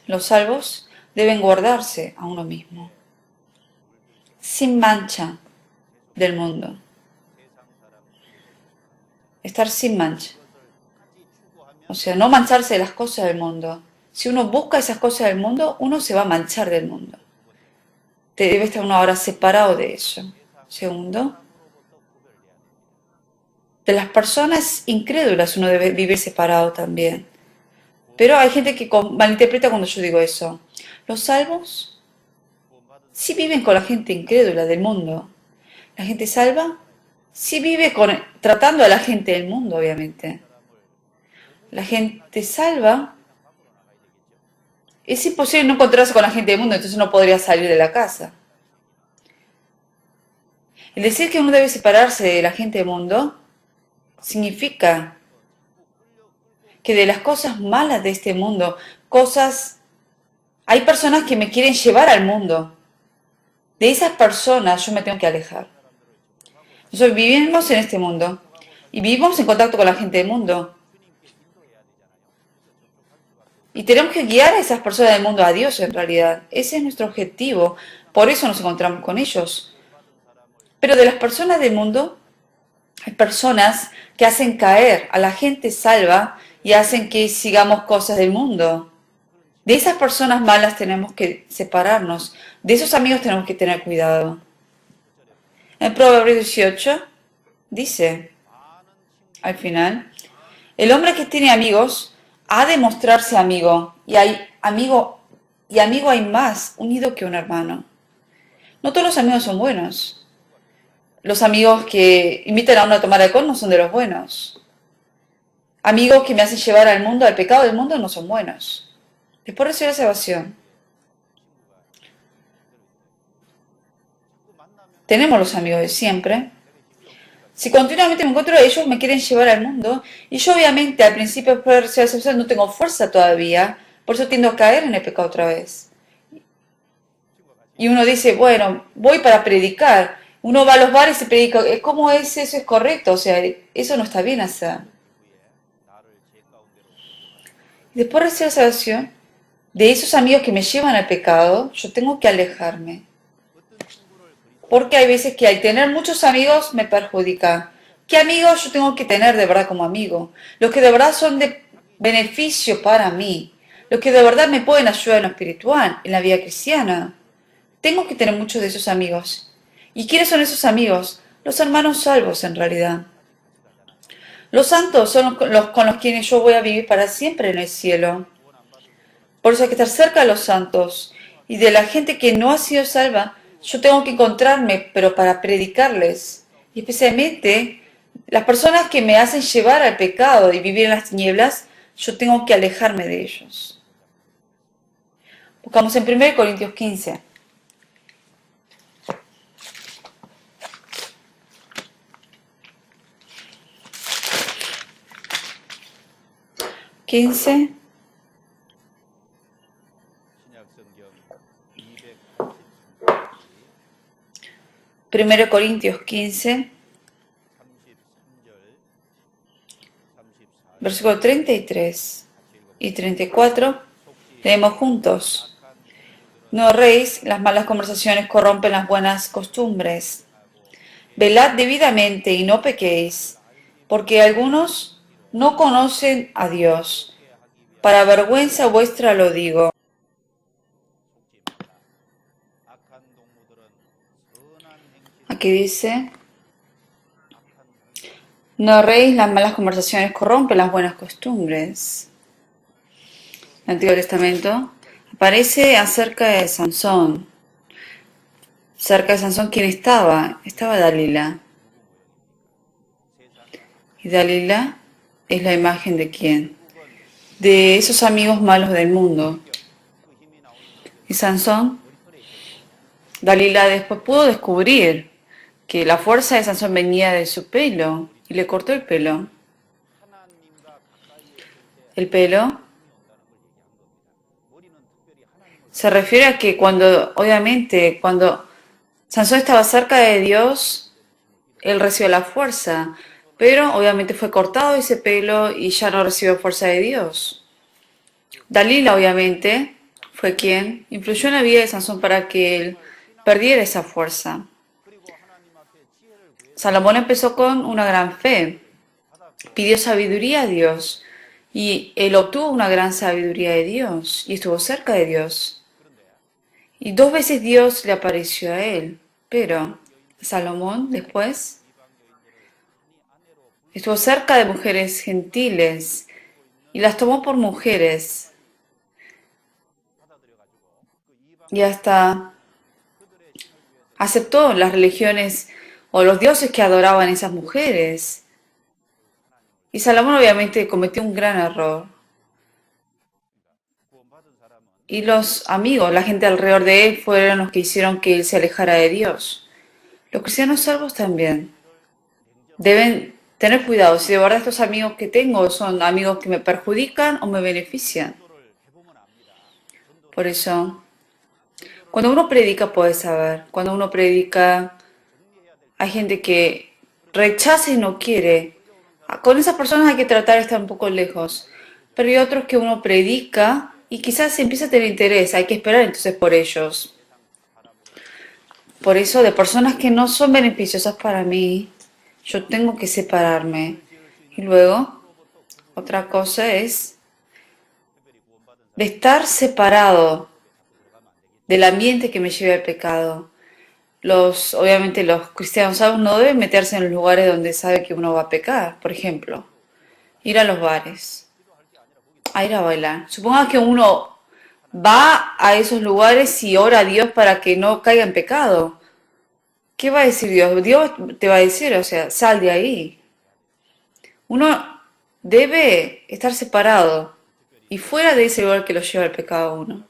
Los salvos deben guardarse a uno mismo, sin mancha del mundo. Estar sin mancha. O sea, no mancharse de las cosas del mundo. Si uno busca esas cosas del mundo, uno se va a manchar del mundo. Debe estar uno ahora separado de eso. Segundo, de las personas incrédulas uno debe vivir separado también. Pero hay gente que malinterpreta cuando yo digo eso. Los salvos sí viven con la gente incrédula del mundo. La gente salva sí vive tratando a la gente del mundo, obviamente. La gente salva, es imposible no encontrarse con la gente del mundo, entonces no podría salir de la casa. El decir que uno debe separarse de la gente del mundo significa que de las cosas malas de este mundo, hay personas que me quieren llevar al mundo. De esas personas yo me tengo que alejar. Nosotros vivimos en este mundo y vivimos en contacto con la gente del mundo. Y tenemos que guiar a esas personas del mundo a Dios en realidad. Ese es nuestro objetivo. Por eso nos encontramos con ellos. Pero de las personas del mundo, hay personas que hacen caer a la gente salva y hacen que sigamos cosas del mundo. De esas personas malas tenemos que separarnos. De esos amigos tenemos que tener cuidado. En Proverbios 18 dice, al final, el hombre que tiene amigos ha de mostrarse amigo, y amigo hay más unido que un hermano. No todos los amigos son buenos. Los amigos que invitan a uno a tomar alcohol no son de los buenos. Amigos que me hacen llevar al mundo, al pecado del mundo, no son buenos. Después recibe la salvación. Tenemos los amigos de siempre. Si continuamente me encuentro, ellos me quieren llevar al mundo, y yo obviamente al principio después de recibir la salvación no tengo fuerza todavía, por eso tiendo a caer en el pecado otra vez. Y uno dice, bueno, voy para predicar. Uno va a los bares y predica. ¿Cómo es eso? ¿Es correcto? O sea, eso no está bien hacer. Después de recibir la salvación, de esos amigos que me llevan al pecado, yo tengo que alejarme. Porque hay veces que al tener muchos amigos me perjudica. ¿Qué amigos yo tengo que tener de verdad como amigo? Los que de verdad son de beneficio para mí. Los que de verdad me pueden ayudar en lo espiritual, en la vida cristiana. Tengo que tener muchos de esos amigos. ¿Y quiénes son esos amigos? Los hermanos salvos en realidad. Los santos son los con los quienes yo voy a vivir para siempre en el cielo. Por eso hay que estar cerca de los santos. Y de la gente que no ha sido salva, yo tengo que encontrarme, pero para predicarles. Y especialmente las personas que me hacen llevar al pecado y vivir en las tinieblas, yo tengo que alejarme de ellos. Buscamos en 1 Corintios 15. Primero Corintios 15, versículo 33 y 34, leemos juntos. No erréis, las malas conversaciones corrompen las buenas costumbres. Velad debidamente y no pequéis, porque algunos no conocen a Dios. Para vergüenza vuestra lo digo. Aquí dice, no erréis, las malas conversaciones corrompen las buenas costumbres. En el Antiguo Testamento aparece acerca de Sansón. Cerca de Sansón, ¿quién estaba? Estaba Dalila. ¿Y Dalila es la imagen de quién? De esos amigos malos del mundo. Y Sansón, Dalila después pudo descubrir que la fuerza de Sansón venía de su pelo y le cortó el pelo. El pelo se refiere a que obviamente, cuando Sansón estaba cerca de Dios, él recibió la fuerza, pero obviamente fue cortado ese pelo y ya no recibió fuerza de Dios. Dalila, obviamente, fue quien influyó en la vida de Sansón para que él perdiera esa fuerza. Salomón empezó con una gran fe, pidió sabiduría a Dios y él obtuvo una gran sabiduría de Dios y estuvo cerca de Dios. Y 2 veces Dios le apareció a él, pero Salomón después estuvo cerca de mujeres gentiles y las tomó por mujeres y hasta aceptó las religiones o los dioses que adoraban esas mujeres. Y Salomón obviamente cometió un gran error. Y los amigos, la gente alrededor de él, fueron los que hicieron que él se alejara de Dios. Los cristianos salvos también deben tener cuidado si de verdad estos amigos que tengo son amigos que me perjudican o me benefician. Por eso, cuando uno predica puedes saber, cuando uno predica hay gente que rechaza y no quiere. Con esas personas hay que tratar de estar un poco lejos, pero hay otros que uno predica y quizás se empieza a tener interés, hay que esperar entonces por ellos. Por eso, de personas que no son beneficiosas para mí, yo tengo que separarme. Y luego, otra cosa es de estar separado del ambiente que me lleve al pecado. Obviamente los cristianos salvos no deben meterse en los lugares donde sabe que uno va a pecar. Por ejemplo, ir a los bares, a ir a bailar. Suponga que uno va a esos lugares y ora a Dios para que no caiga en pecado. ¿Qué va a decir Dios? Dios te va a decir, o sea, sal de ahí. Uno debe estar separado y fuera de ese lugar que lo lleva al pecado a uno.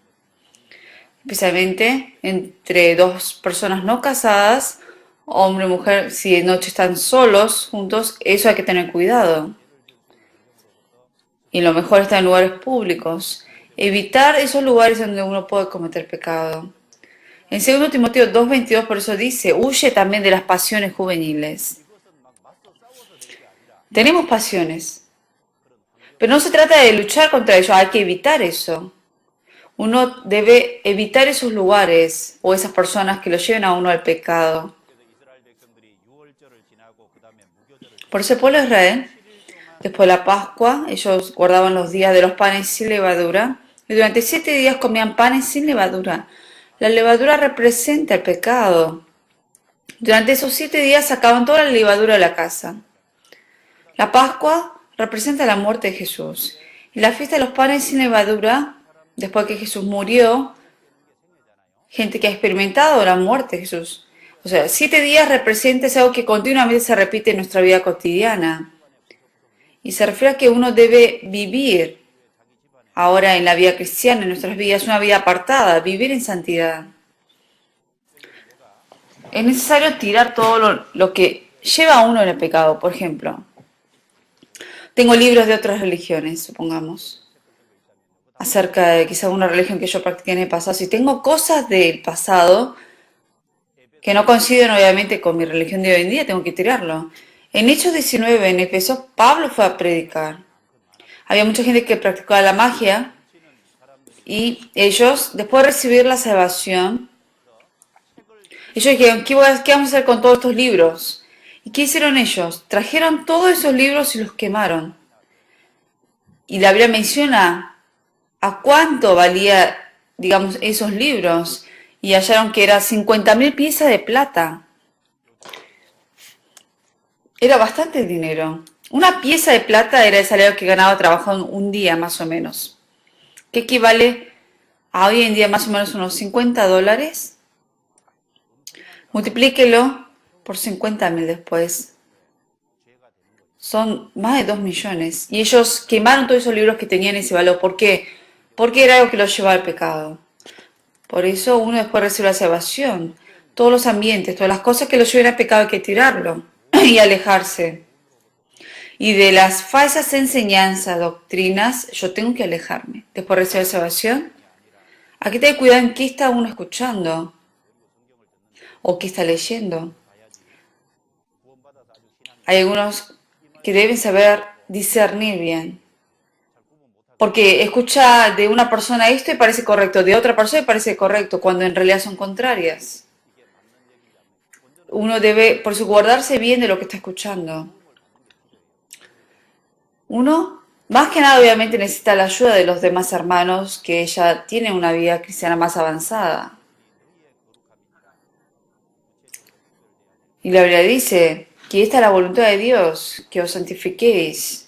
Especialmente entre dos personas no casadas, hombre y mujer, si de noche están solos juntos, eso hay que tener cuidado. Y lo mejor está en lugares públicos. Evitar esos lugares donde uno puede cometer pecado. En 2 Timoteo 2:22 por eso dice, huye también de las pasiones juveniles. Tenemos pasiones, pero no se trata de luchar contra ello, hay que evitar eso. Uno debe evitar esos lugares o esas personas que lo lleven a uno al pecado. Por eso el pueblo de Israel, después de la Pascua, ellos guardaban los días de los panes sin levadura y durante 7 días comían panes sin levadura. La levadura representa el pecado. Durante esos 7 días sacaban toda la levadura de la casa. La Pascua representa la muerte de Jesús. Y la fiesta de los panes sin levadura, después que Jesús murió, gente que ha experimentado la muerte de Jesús. O sea, 7 días representa algo que continuamente se repite en nuestra vida cotidiana. Y se refiere a que uno debe vivir ahora en la vida cristiana, en nuestras vidas, una vida apartada, vivir en santidad. Es necesario tirar todo lo que lleva a uno en el pecado. Por ejemplo, tengo libros de otras religiones, supongamos, acerca de quizá una religión que yo practiqué en el pasado. Si tengo cosas del pasado que no coinciden obviamente con mi religión de hoy en día, tengo que tirarlo. En Hechos 19, en Efesios, Pablo fue a predicar. Había mucha gente que practicaba la magia y ellos, después de recibir la salvación, ellos dijeron, ¿qué vamos a hacer con todos estos libros? ¿Y qué hicieron ellos? Trajeron todos esos libros y los quemaron. Y la Biblia menciona a cuánto valía, digamos, esos libros. Y hallaron que eran 50.000 piezas de plata. Era bastante dinero. Una pieza de plata era el salario que ganaba trabajando un día más o menos. Que equivale a hoy en día más o menos unos $50. Multiplíquelo por 50.000 después. Son más de 2 millones. Y ellos quemaron todos esos libros que tenían ese valor. ¿Por qué? Porque era algo que los llevaba al pecado. Por eso uno después recibe la salvación. Todos los ambientes, todas las cosas que los lleven al pecado hay que tirarlo y alejarse. Y de las falsas enseñanzas, doctrinas, yo tengo que alejarme. Después de recibir salvación, hay que tener cuidado en qué está uno escuchando o qué está leyendo. Hay algunos que deben saber discernir bien. Porque escucha de una persona esto y parece correcto, de otra persona y parece correcto, cuando en realidad son contrarias. Uno debe, por eso, guardarse bien de lo que está escuchando. Uno, más que nada, obviamente necesita la ayuda de los demás hermanos que ya tienen una vida cristiana más avanzada. Y la Biblia dice que esta es la voluntad de Dios, que os santifiquéis.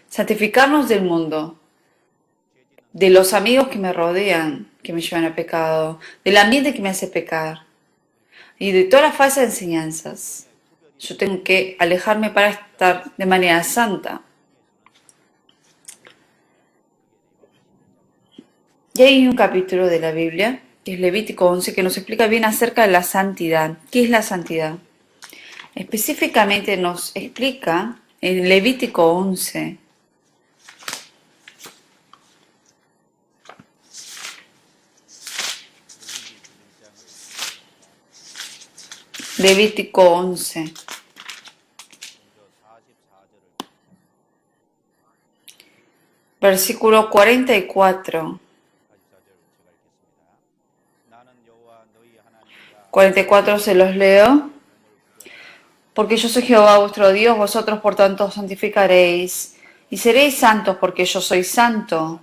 Santificarnos del mundo, de los amigos que me rodean, que me llevan al pecado, del ambiente que me hace pecar y de todas las falsas enseñanzas. Yo tengo que alejarme para estar de manera santa. Y hay un capítulo de la Biblia, que es Levítico 11, que nos explica bien acerca de la santidad. ¿Qué es la santidad? Específicamente nos explica en Levítico 11. Levítico 11. Versículo 44. 44 se los leo. Porque yo soy Jehová vuestro Dios, vosotros por tanto os santificaréis, y seréis santos porque yo soy santo.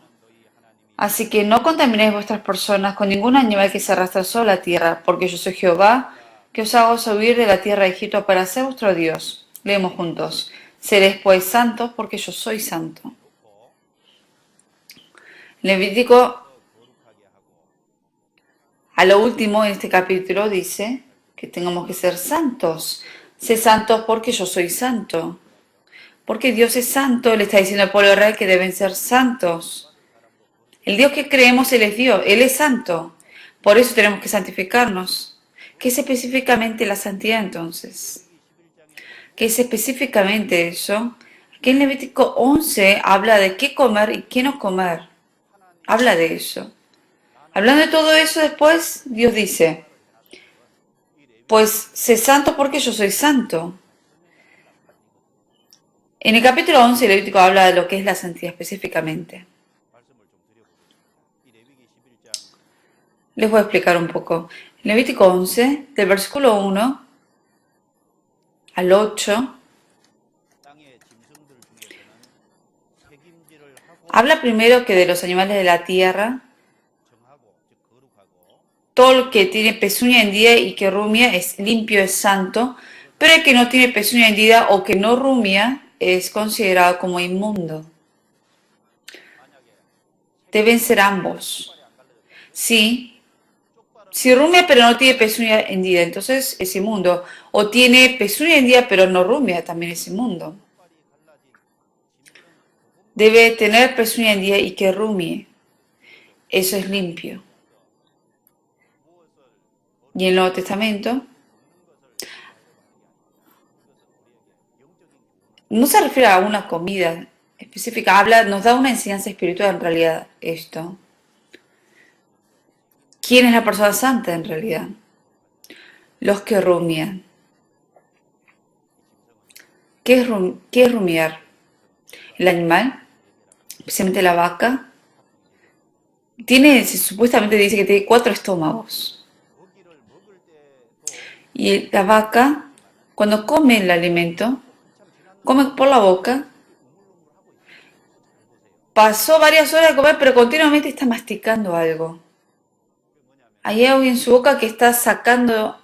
Así que no contaminéis vuestras personas con ningún animal que se arrastra sobre la tierra, porque yo soy Jehová, que os hago subir de la tierra de Egipto para ser vuestro Dios. Leemos juntos. Seréis pues santos porque yo soy santo. Levítico, a lo último en este capítulo, dice que tengamos que ser santos. Sé santos porque yo soy santo. Porque Dios es santo, le está diciendo al pueblo de Israel que deben ser santos. El Dios que creemos, Él es Dios, Él es santo. Por eso tenemos que santificarnos. ¿Qué es específicamente la santidad entonces? ¿Qué es específicamente eso? Aquí en Levítico 11 habla de qué comer y qué no comer. Habla de eso. Hablando de todo eso después, Dios dice, pues sé santo porque yo soy santo. En el capítulo 11 Levítico habla de lo que es la santidad específicamente. Les voy a explicar un poco. En Levítico 11, del versículo 1 al 8, habla primero que de los animales de la tierra, todo el que tiene pezuña hendida y que rumia es limpio, es santo, pero el que no tiene pezuña hendida o que no rumia es considerado como inmundo. Deben ser ambos. Sí, si rumia pero no tiene pezuña hendida, entonces es inmundo. O tiene pezuña hendida pero no rumia, también es inmundo. Debe tener pezuña hendida y que rumie. Eso es limpio. Y en el Nuevo Testamento no se refiere a una comida específica, nos da una enseñanza espiritual en realidad esto. ¿Quién es la persona santa en realidad? Los que rumian. ¿Qué es rumiar? El animal, especialmente la vaca, supuestamente dice que tiene 4 estómagos. Y la vaca, cuando come el alimento, come por la boca, pasó varias horas de comer, pero continuamente está masticando algo. Hay algo en su boca que está sacando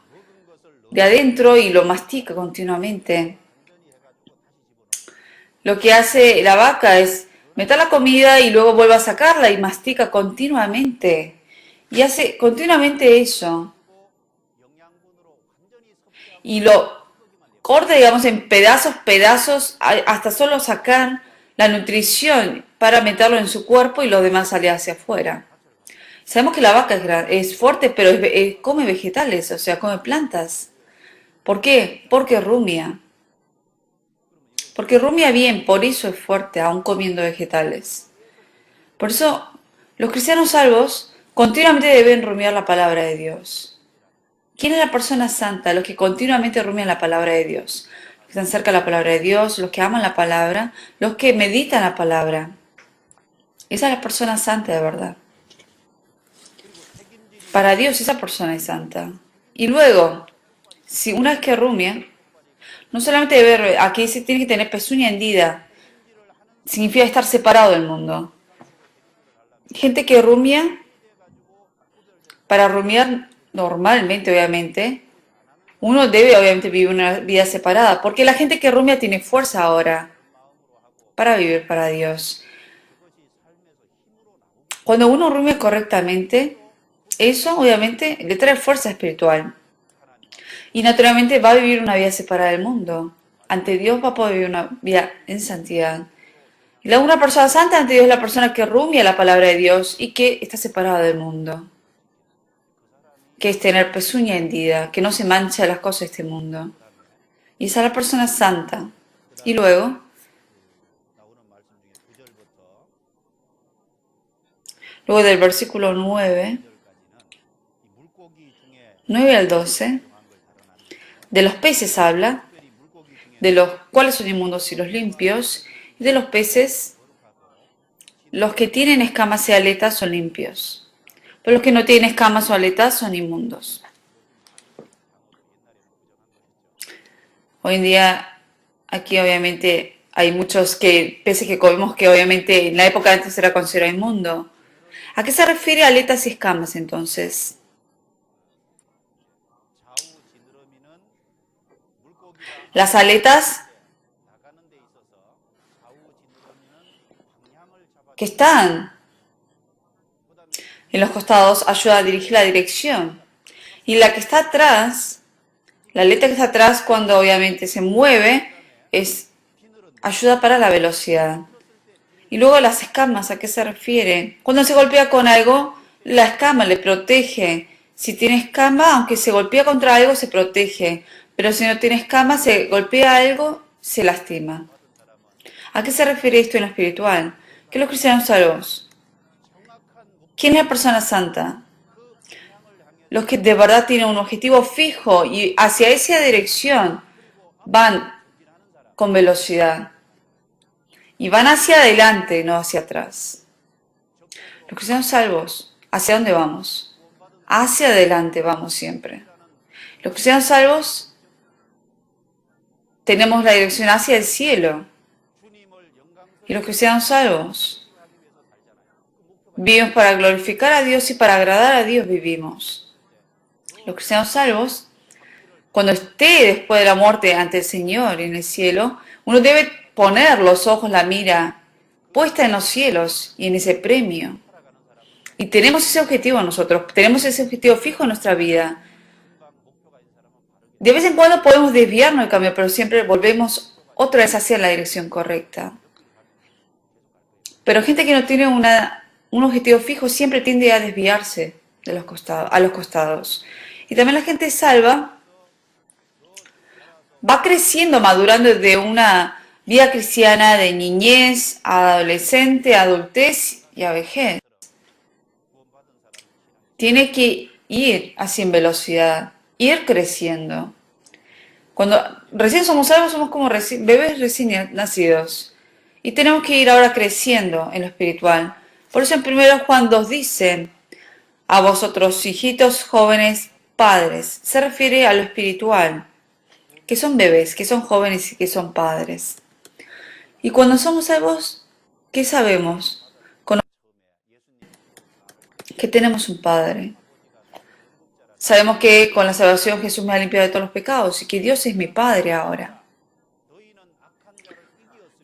de adentro y lo mastica continuamente. Lo que hace la vaca es meter la comida y luego vuelve a sacarla y mastica continuamente. Y hace continuamente eso. Y lo corta, digamos, en pedazos, hasta solo sacar la nutrición para meterlo en su cuerpo y lo demás sale hacia afuera. Sabemos que la vaca es fuerte, pero come vegetales, o sea, come plantas. ¿Por qué? Porque rumia. Porque rumia bien, por eso es fuerte, aún comiendo vegetales. Por eso, los cristianos salvos continuamente deben rumiar la palabra de Dios. ¿Quién es la persona santa? Los que continuamente rumian la palabra de Dios. Los que están cerca de la palabra de Dios, los que aman la palabra, los que meditan la palabra. Esa es la persona santa de verdad. Para Dios esa persona es santa. Y luego, si una vez que rumia, no solamente ver, aquí dice tiene que tener pezuña hendida, significa estar separado del mundo. Gente que rumia, para rumiar normalmente, obviamente, uno debe obviamente vivir una vida separada, porque la gente que rumia tiene fuerza ahora para vivir para Dios. Cuando uno rumia correctamente, eso obviamente le trae fuerza espiritual. Y naturalmente va a vivir una vida separada del mundo. Ante Dios va a poder vivir una vida en santidad. Y una persona santa ante Dios es la persona que rumia la palabra de Dios y que está separada del mundo. Que es tener pezuña hendida, que no se mancha de las cosas de este mundo. Y esa es la persona santa. Y luego del versículo 9 al 12, de los peces habla, de los cuales son inmundos y los limpios, y de los peces, los que tienen escamas y aletas son limpios, pero los que no tienen escamas o aletas son inmundos. Hoy en día, aquí obviamente hay muchos peces que comemos que obviamente en la época de antes era considerado inmundo. ¿A qué se refiere aletas y escamas entonces? Las aletas que están en los costados ayudan a dirigir la dirección. Y la que está atrás, la aleta que está atrás cuando obviamente se mueve, ayuda para la velocidad. Y luego las escamas, ¿a qué se refiere? Cuando se golpea con algo, la escama le protege. Si tiene escama, aunque se golpea contra algo, se protege. Pero si no tiene escama, se golpea algo, se lastima. ¿A qué se refiere esto en lo espiritual? Que los cristianos salvos. ¿Quién es la persona santa? Los que de verdad tienen un objetivo fijo y hacia esa dirección van con velocidad. Y van hacia adelante, no hacia atrás. Los cristianos salvos, ¿hacia dónde vamos? Hacia adelante vamos siempre. Los cristianos salvos tenemos la dirección hacia el cielo. Y los cristianos salvos vivimos para glorificar a Dios y para agradar a Dios vivimos. Los cristianos salvos, cuando esté después de la muerte ante el Señor en el cielo, uno debe poner los ojos, la mira puesta en los cielos y en ese premio. Y tenemos ese objetivo nosotros, tenemos ese objetivo fijo en nuestra vida. De vez en cuando podemos desviarnos del camino, pero siempre volvemos otra vez hacia la dirección correcta. Pero gente que no tiene un objetivo fijo siempre tiende a desviarse a los costados. Y también la gente salva va creciendo, madurando de una vida cristiana de niñez a adolescente, a adultez y a vejez. Tiene que ir así en velocidad, ir creciendo. Cuando recién somos salvos, somos como bebés recién nacidos. Y tenemos que ir ahora creciendo en lo espiritual. Por eso en 1 Juan 2 dice, a vosotros hijitos jóvenes padres. Se refiere a lo espiritual, que son bebés, que son jóvenes y que son padres. Y cuando somos salvos, ¿qué sabemos? Que tenemos un Padre. Sabemos que con la salvación Jesús me ha limpiado de todos los pecados y que Dios es mi Padre ahora.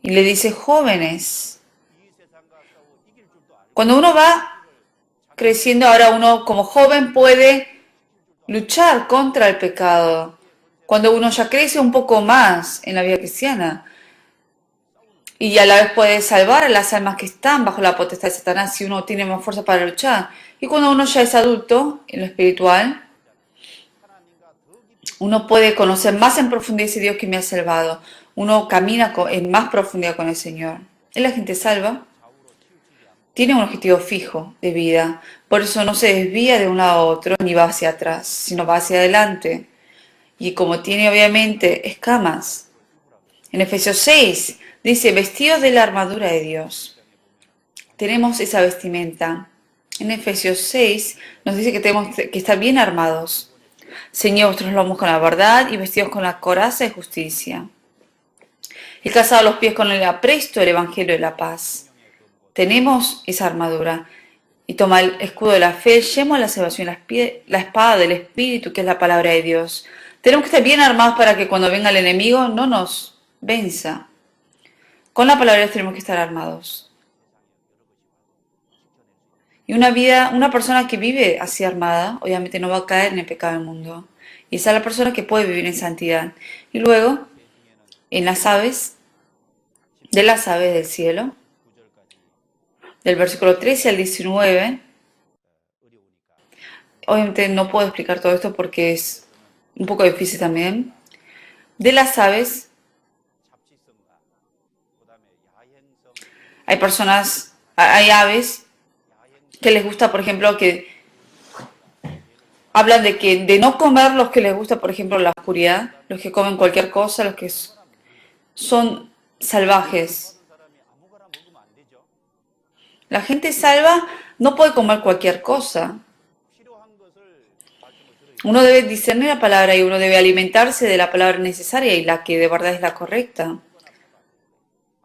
Y le dice, jóvenes, cuando uno va creciendo, ahora uno como joven puede luchar contra el pecado. Cuando uno ya crece un poco más en la vida cristiana y a la vez puede salvar a las almas que están bajo la potestad de Satanás si uno tiene más fuerza para luchar. Y cuando uno ya es adulto en lo espiritual, uno puede conocer más en profundidad ese Dios que me ha salvado. uno camina en más profundidad con el Señor. Es la gente salva, tiene un objetivo fijo de vida, por eso no se desvía de un lado a otro ni va hacia atrás, sino va hacia adelante. Y como tiene obviamente escamas, en Efesios 6 dice, vestidos de la armadura de Dios. Tenemos esa vestimenta. En Efesios 6 nos dice que tenemos que estar bien armados, ceñidos vuestros lomos con la verdad y vestidos con la coraza de justicia. Y calzados los pies con el apresto del Evangelio de la paz. Tenemos esa armadura. Y toma el escudo de la fe, el yelmo de la salvación, la espada del Espíritu, que es la palabra de Dios. Tenemos que estar bien armados para que cuando venga el enemigo no nos venza. Con la palabra de Dios tenemos que estar armados. Y una persona que vive así armada, obviamente no va a caer en el pecado del mundo. Y esa es la persona que puede vivir en santidad. Y luego, en las aves, de las aves del cielo, del versículo 13 al 19, obviamente no puedo explicar todo esto porque es un poco difícil también. De las aves, hay aves que les gusta, por ejemplo, que hablan de no comer los que les gusta, por ejemplo, la oscuridad, los que comen cualquier cosa, los que son salvajes. La gente salva no puede comer cualquier cosa. Uno debe discernir la palabra y uno debe alimentarse de la palabra necesaria y la que de verdad es la correcta.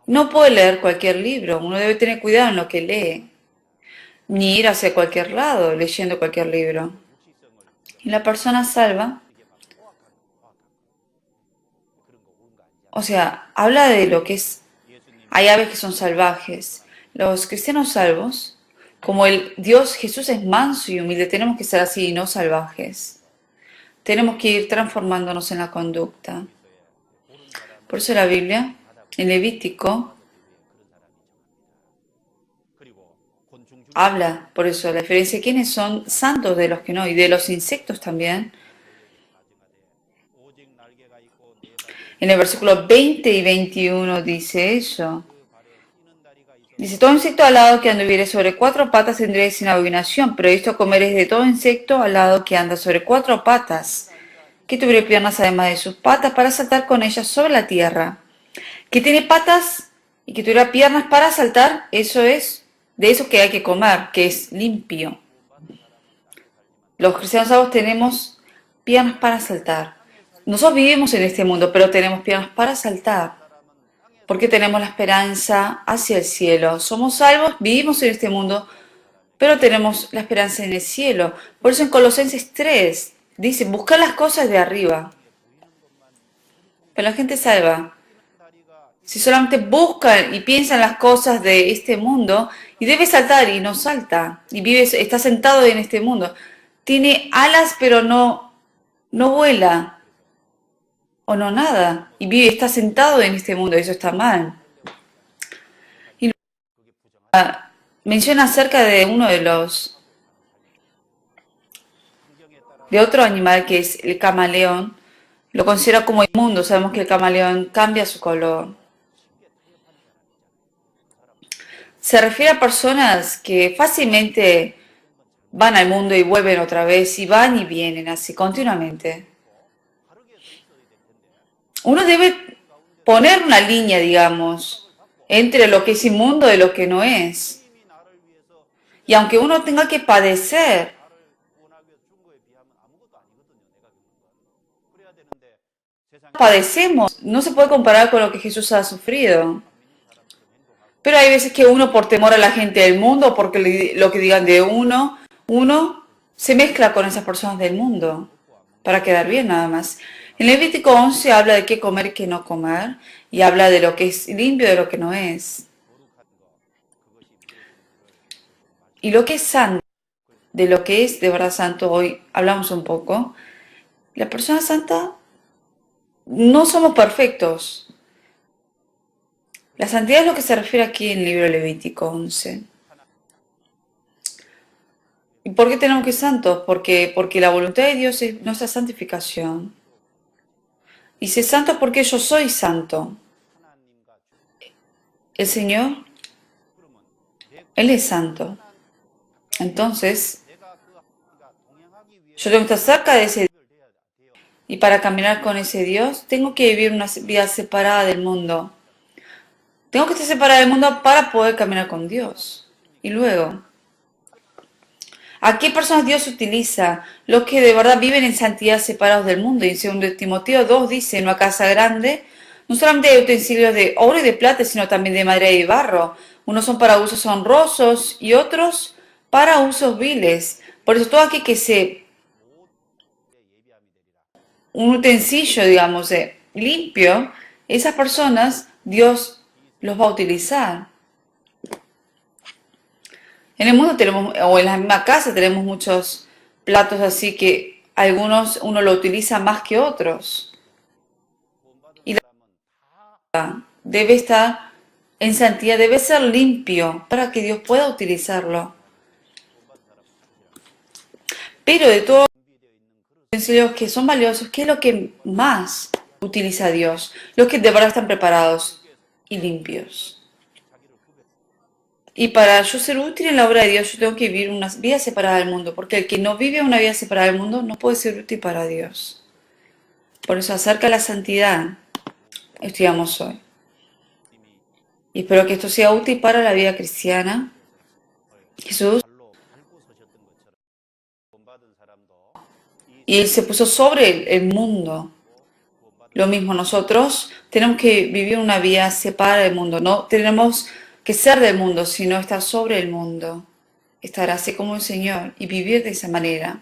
No puede leer cualquier libro, uno debe tener cuidado en lo que lee, ni ir hacia cualquier lado leyendo cualquier libro. Y la persona salva, o sea, habla de lo que es, hay aves que son salvajes. Los cristianos salvos, como el Dios Jesús es manso y humilde, tenemos que ser así y no salvajes. Tenemos que ir transformándonos en la conducta. Por eso la Biblia, en Levítico, habla, por eso, la diferencia de quiénes son santos de los que no, y de los insectos también. En el versículo 20 y 21 dice eso. Dice, todo insecto alado que anduviere sobre 4 patas tendréis sin abominación, pero esto comeréis de todo insecto alado que anda sobre 4 patas, que tuviere piernas además de sus patas para saltar con ellas sobre la tierra. Que tiene patas y que tuviera piernas para saltar, eso es de eso que hay que comer, que es limpio. Los cristianos salvos tenemos piernas para saltar. Nosotros vivimos en este mundo, pero tenemos piernas para saltar. Porque tenemos la esperanza hacia el cielo. Somos salvos, vivimos en este mundo, pero tenemos la esperanza en el cielo. Por eso en Colosenses 3 dice, buscar las cosas de arriba. Pero la gente salva, si solamente busca y piensa en las cosas de este mundo, y debe saltar y no salta, y está sentado en este mundo. Tiene alas, pero no vuela. O no nada, y está sentado en este mundo, eso está mal. Y menciona acerca de de otro animal que es el camaleón, lo considera como inmundo, sabemos que el camaleón cambia su color. Se refiere a personas que fácilmente van al mundo y vuelven otra vez, y van y vienen así continuamente. Uno debe poner una línea, digamos, entre lo que es inmundo y lo que no es. Y aunque uno tenga que padecer, padecemos, no se puede comparar con lo que Jesús ha sufrido. Pero hay veces que uno, por temor a la gente del mundo, porque lo que digan de uno se mezcla con esas personas del mundo para quedar bien nada más. En Levítico 11 habla de qué comer y qué no comer, y habla de lo que es limpio y de lo que no es. Y lo que es santo, de lo que es de verdad santo, hoy hablamos un poco. La persona santa, no somos perfectos. La santidad es lo que se refiere aquí en el libro Levítico 11. ¿Y por qué tenemos que ser santos? Porque la voluntad de Dios es nuestra santificación. Y sé santo porque yo soy santo. El Señor, Él es santo. Entonces, yo tengo que estar cerca de ese Dios. Y para caminar con ese Dios, tengo que vivir una vida separada del mundo. Tengo que estar separada del mundo para poder caminar con Dios. Y luego, ¿a qué personas Dios utiliza? Los que de verdad viven en santidad separados del mundo. Y en 2 Timoteo 2 dice, en una casa grande, no solamente hay utensilios de oro y de plata, sino también de madera y barro. Unos son para usos honrosos y otros para usos viles. Por eso todo aquí que un utensilio, digamos, limpio, esas personas Dios los va a utilizar. En el mundo tenemos, o en la misma casa tenemos muchos platos así que algunos uno lo utiliza más que otros. Y la debe estar en santidad, debe ser limpio para que Dios pueda utilizarlo. Pero de todos los utensilios que son valiosos, ¿qué es lo que más utiliza Dios? Los que de verdad están preparados y limpios. Y para yo ser útil en la obra de Dios, yo tengo que vivir una vida separada del mundo, porque el que no vive una vida separada del mundo no puede ser útil para Dios. Por eso, acerca de la santidad, estudiamos hoy. Y espero que esto sea útil para la vida cristiana. Jesús, y Él se puso sobre el mundo. Lo mismo, nosotros tenemos que vivir una vida separada del mundo. No tenemos que ser del mundo, sino estar sobre el mundo. Estar así como el Señor y vivir de esa manera.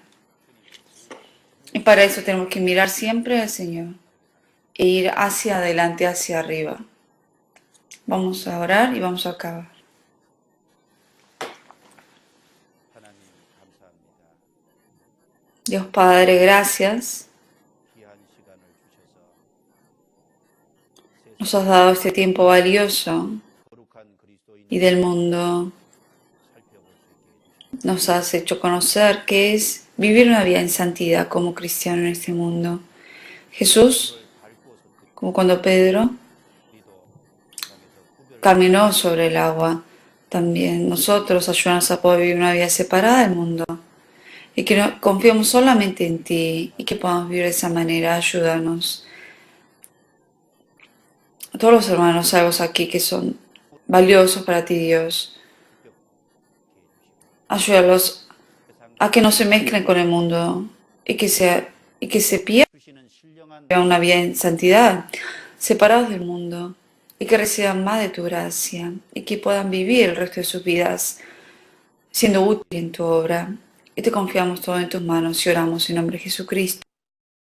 Y para eso tenemos que mirar siempre al Señor e ir hacia adelante, hacia arriba. Vamos a orar y vamos a acabar. Dios Padre, gracias. Nos has dado este tiempo valioso y del mundo nos has hecho conocer qué es vivir una vida en santidad como cristiano en este mundo. Jesús, como cuando Pedro caminó sobre el agua, también nosotros ayúdanos a poder vivir una vida separada del mundo y que no, confiemos solamente en ti y que podamos vivir de esa manera. Ayúdanos. A todos los hermanos salvos aquí que son valiosos para ti, Dios. Ayúdalos a que no se mezclen con el mundo y que se pierdan una vida en santidad, separados del mundo, y que reciban más de tu gracia y que puedan vivir el resto de sus vidas siendo útiles en tu obra. Y te confiamos todo en tus manos y oramos en nombre de Jesucristo.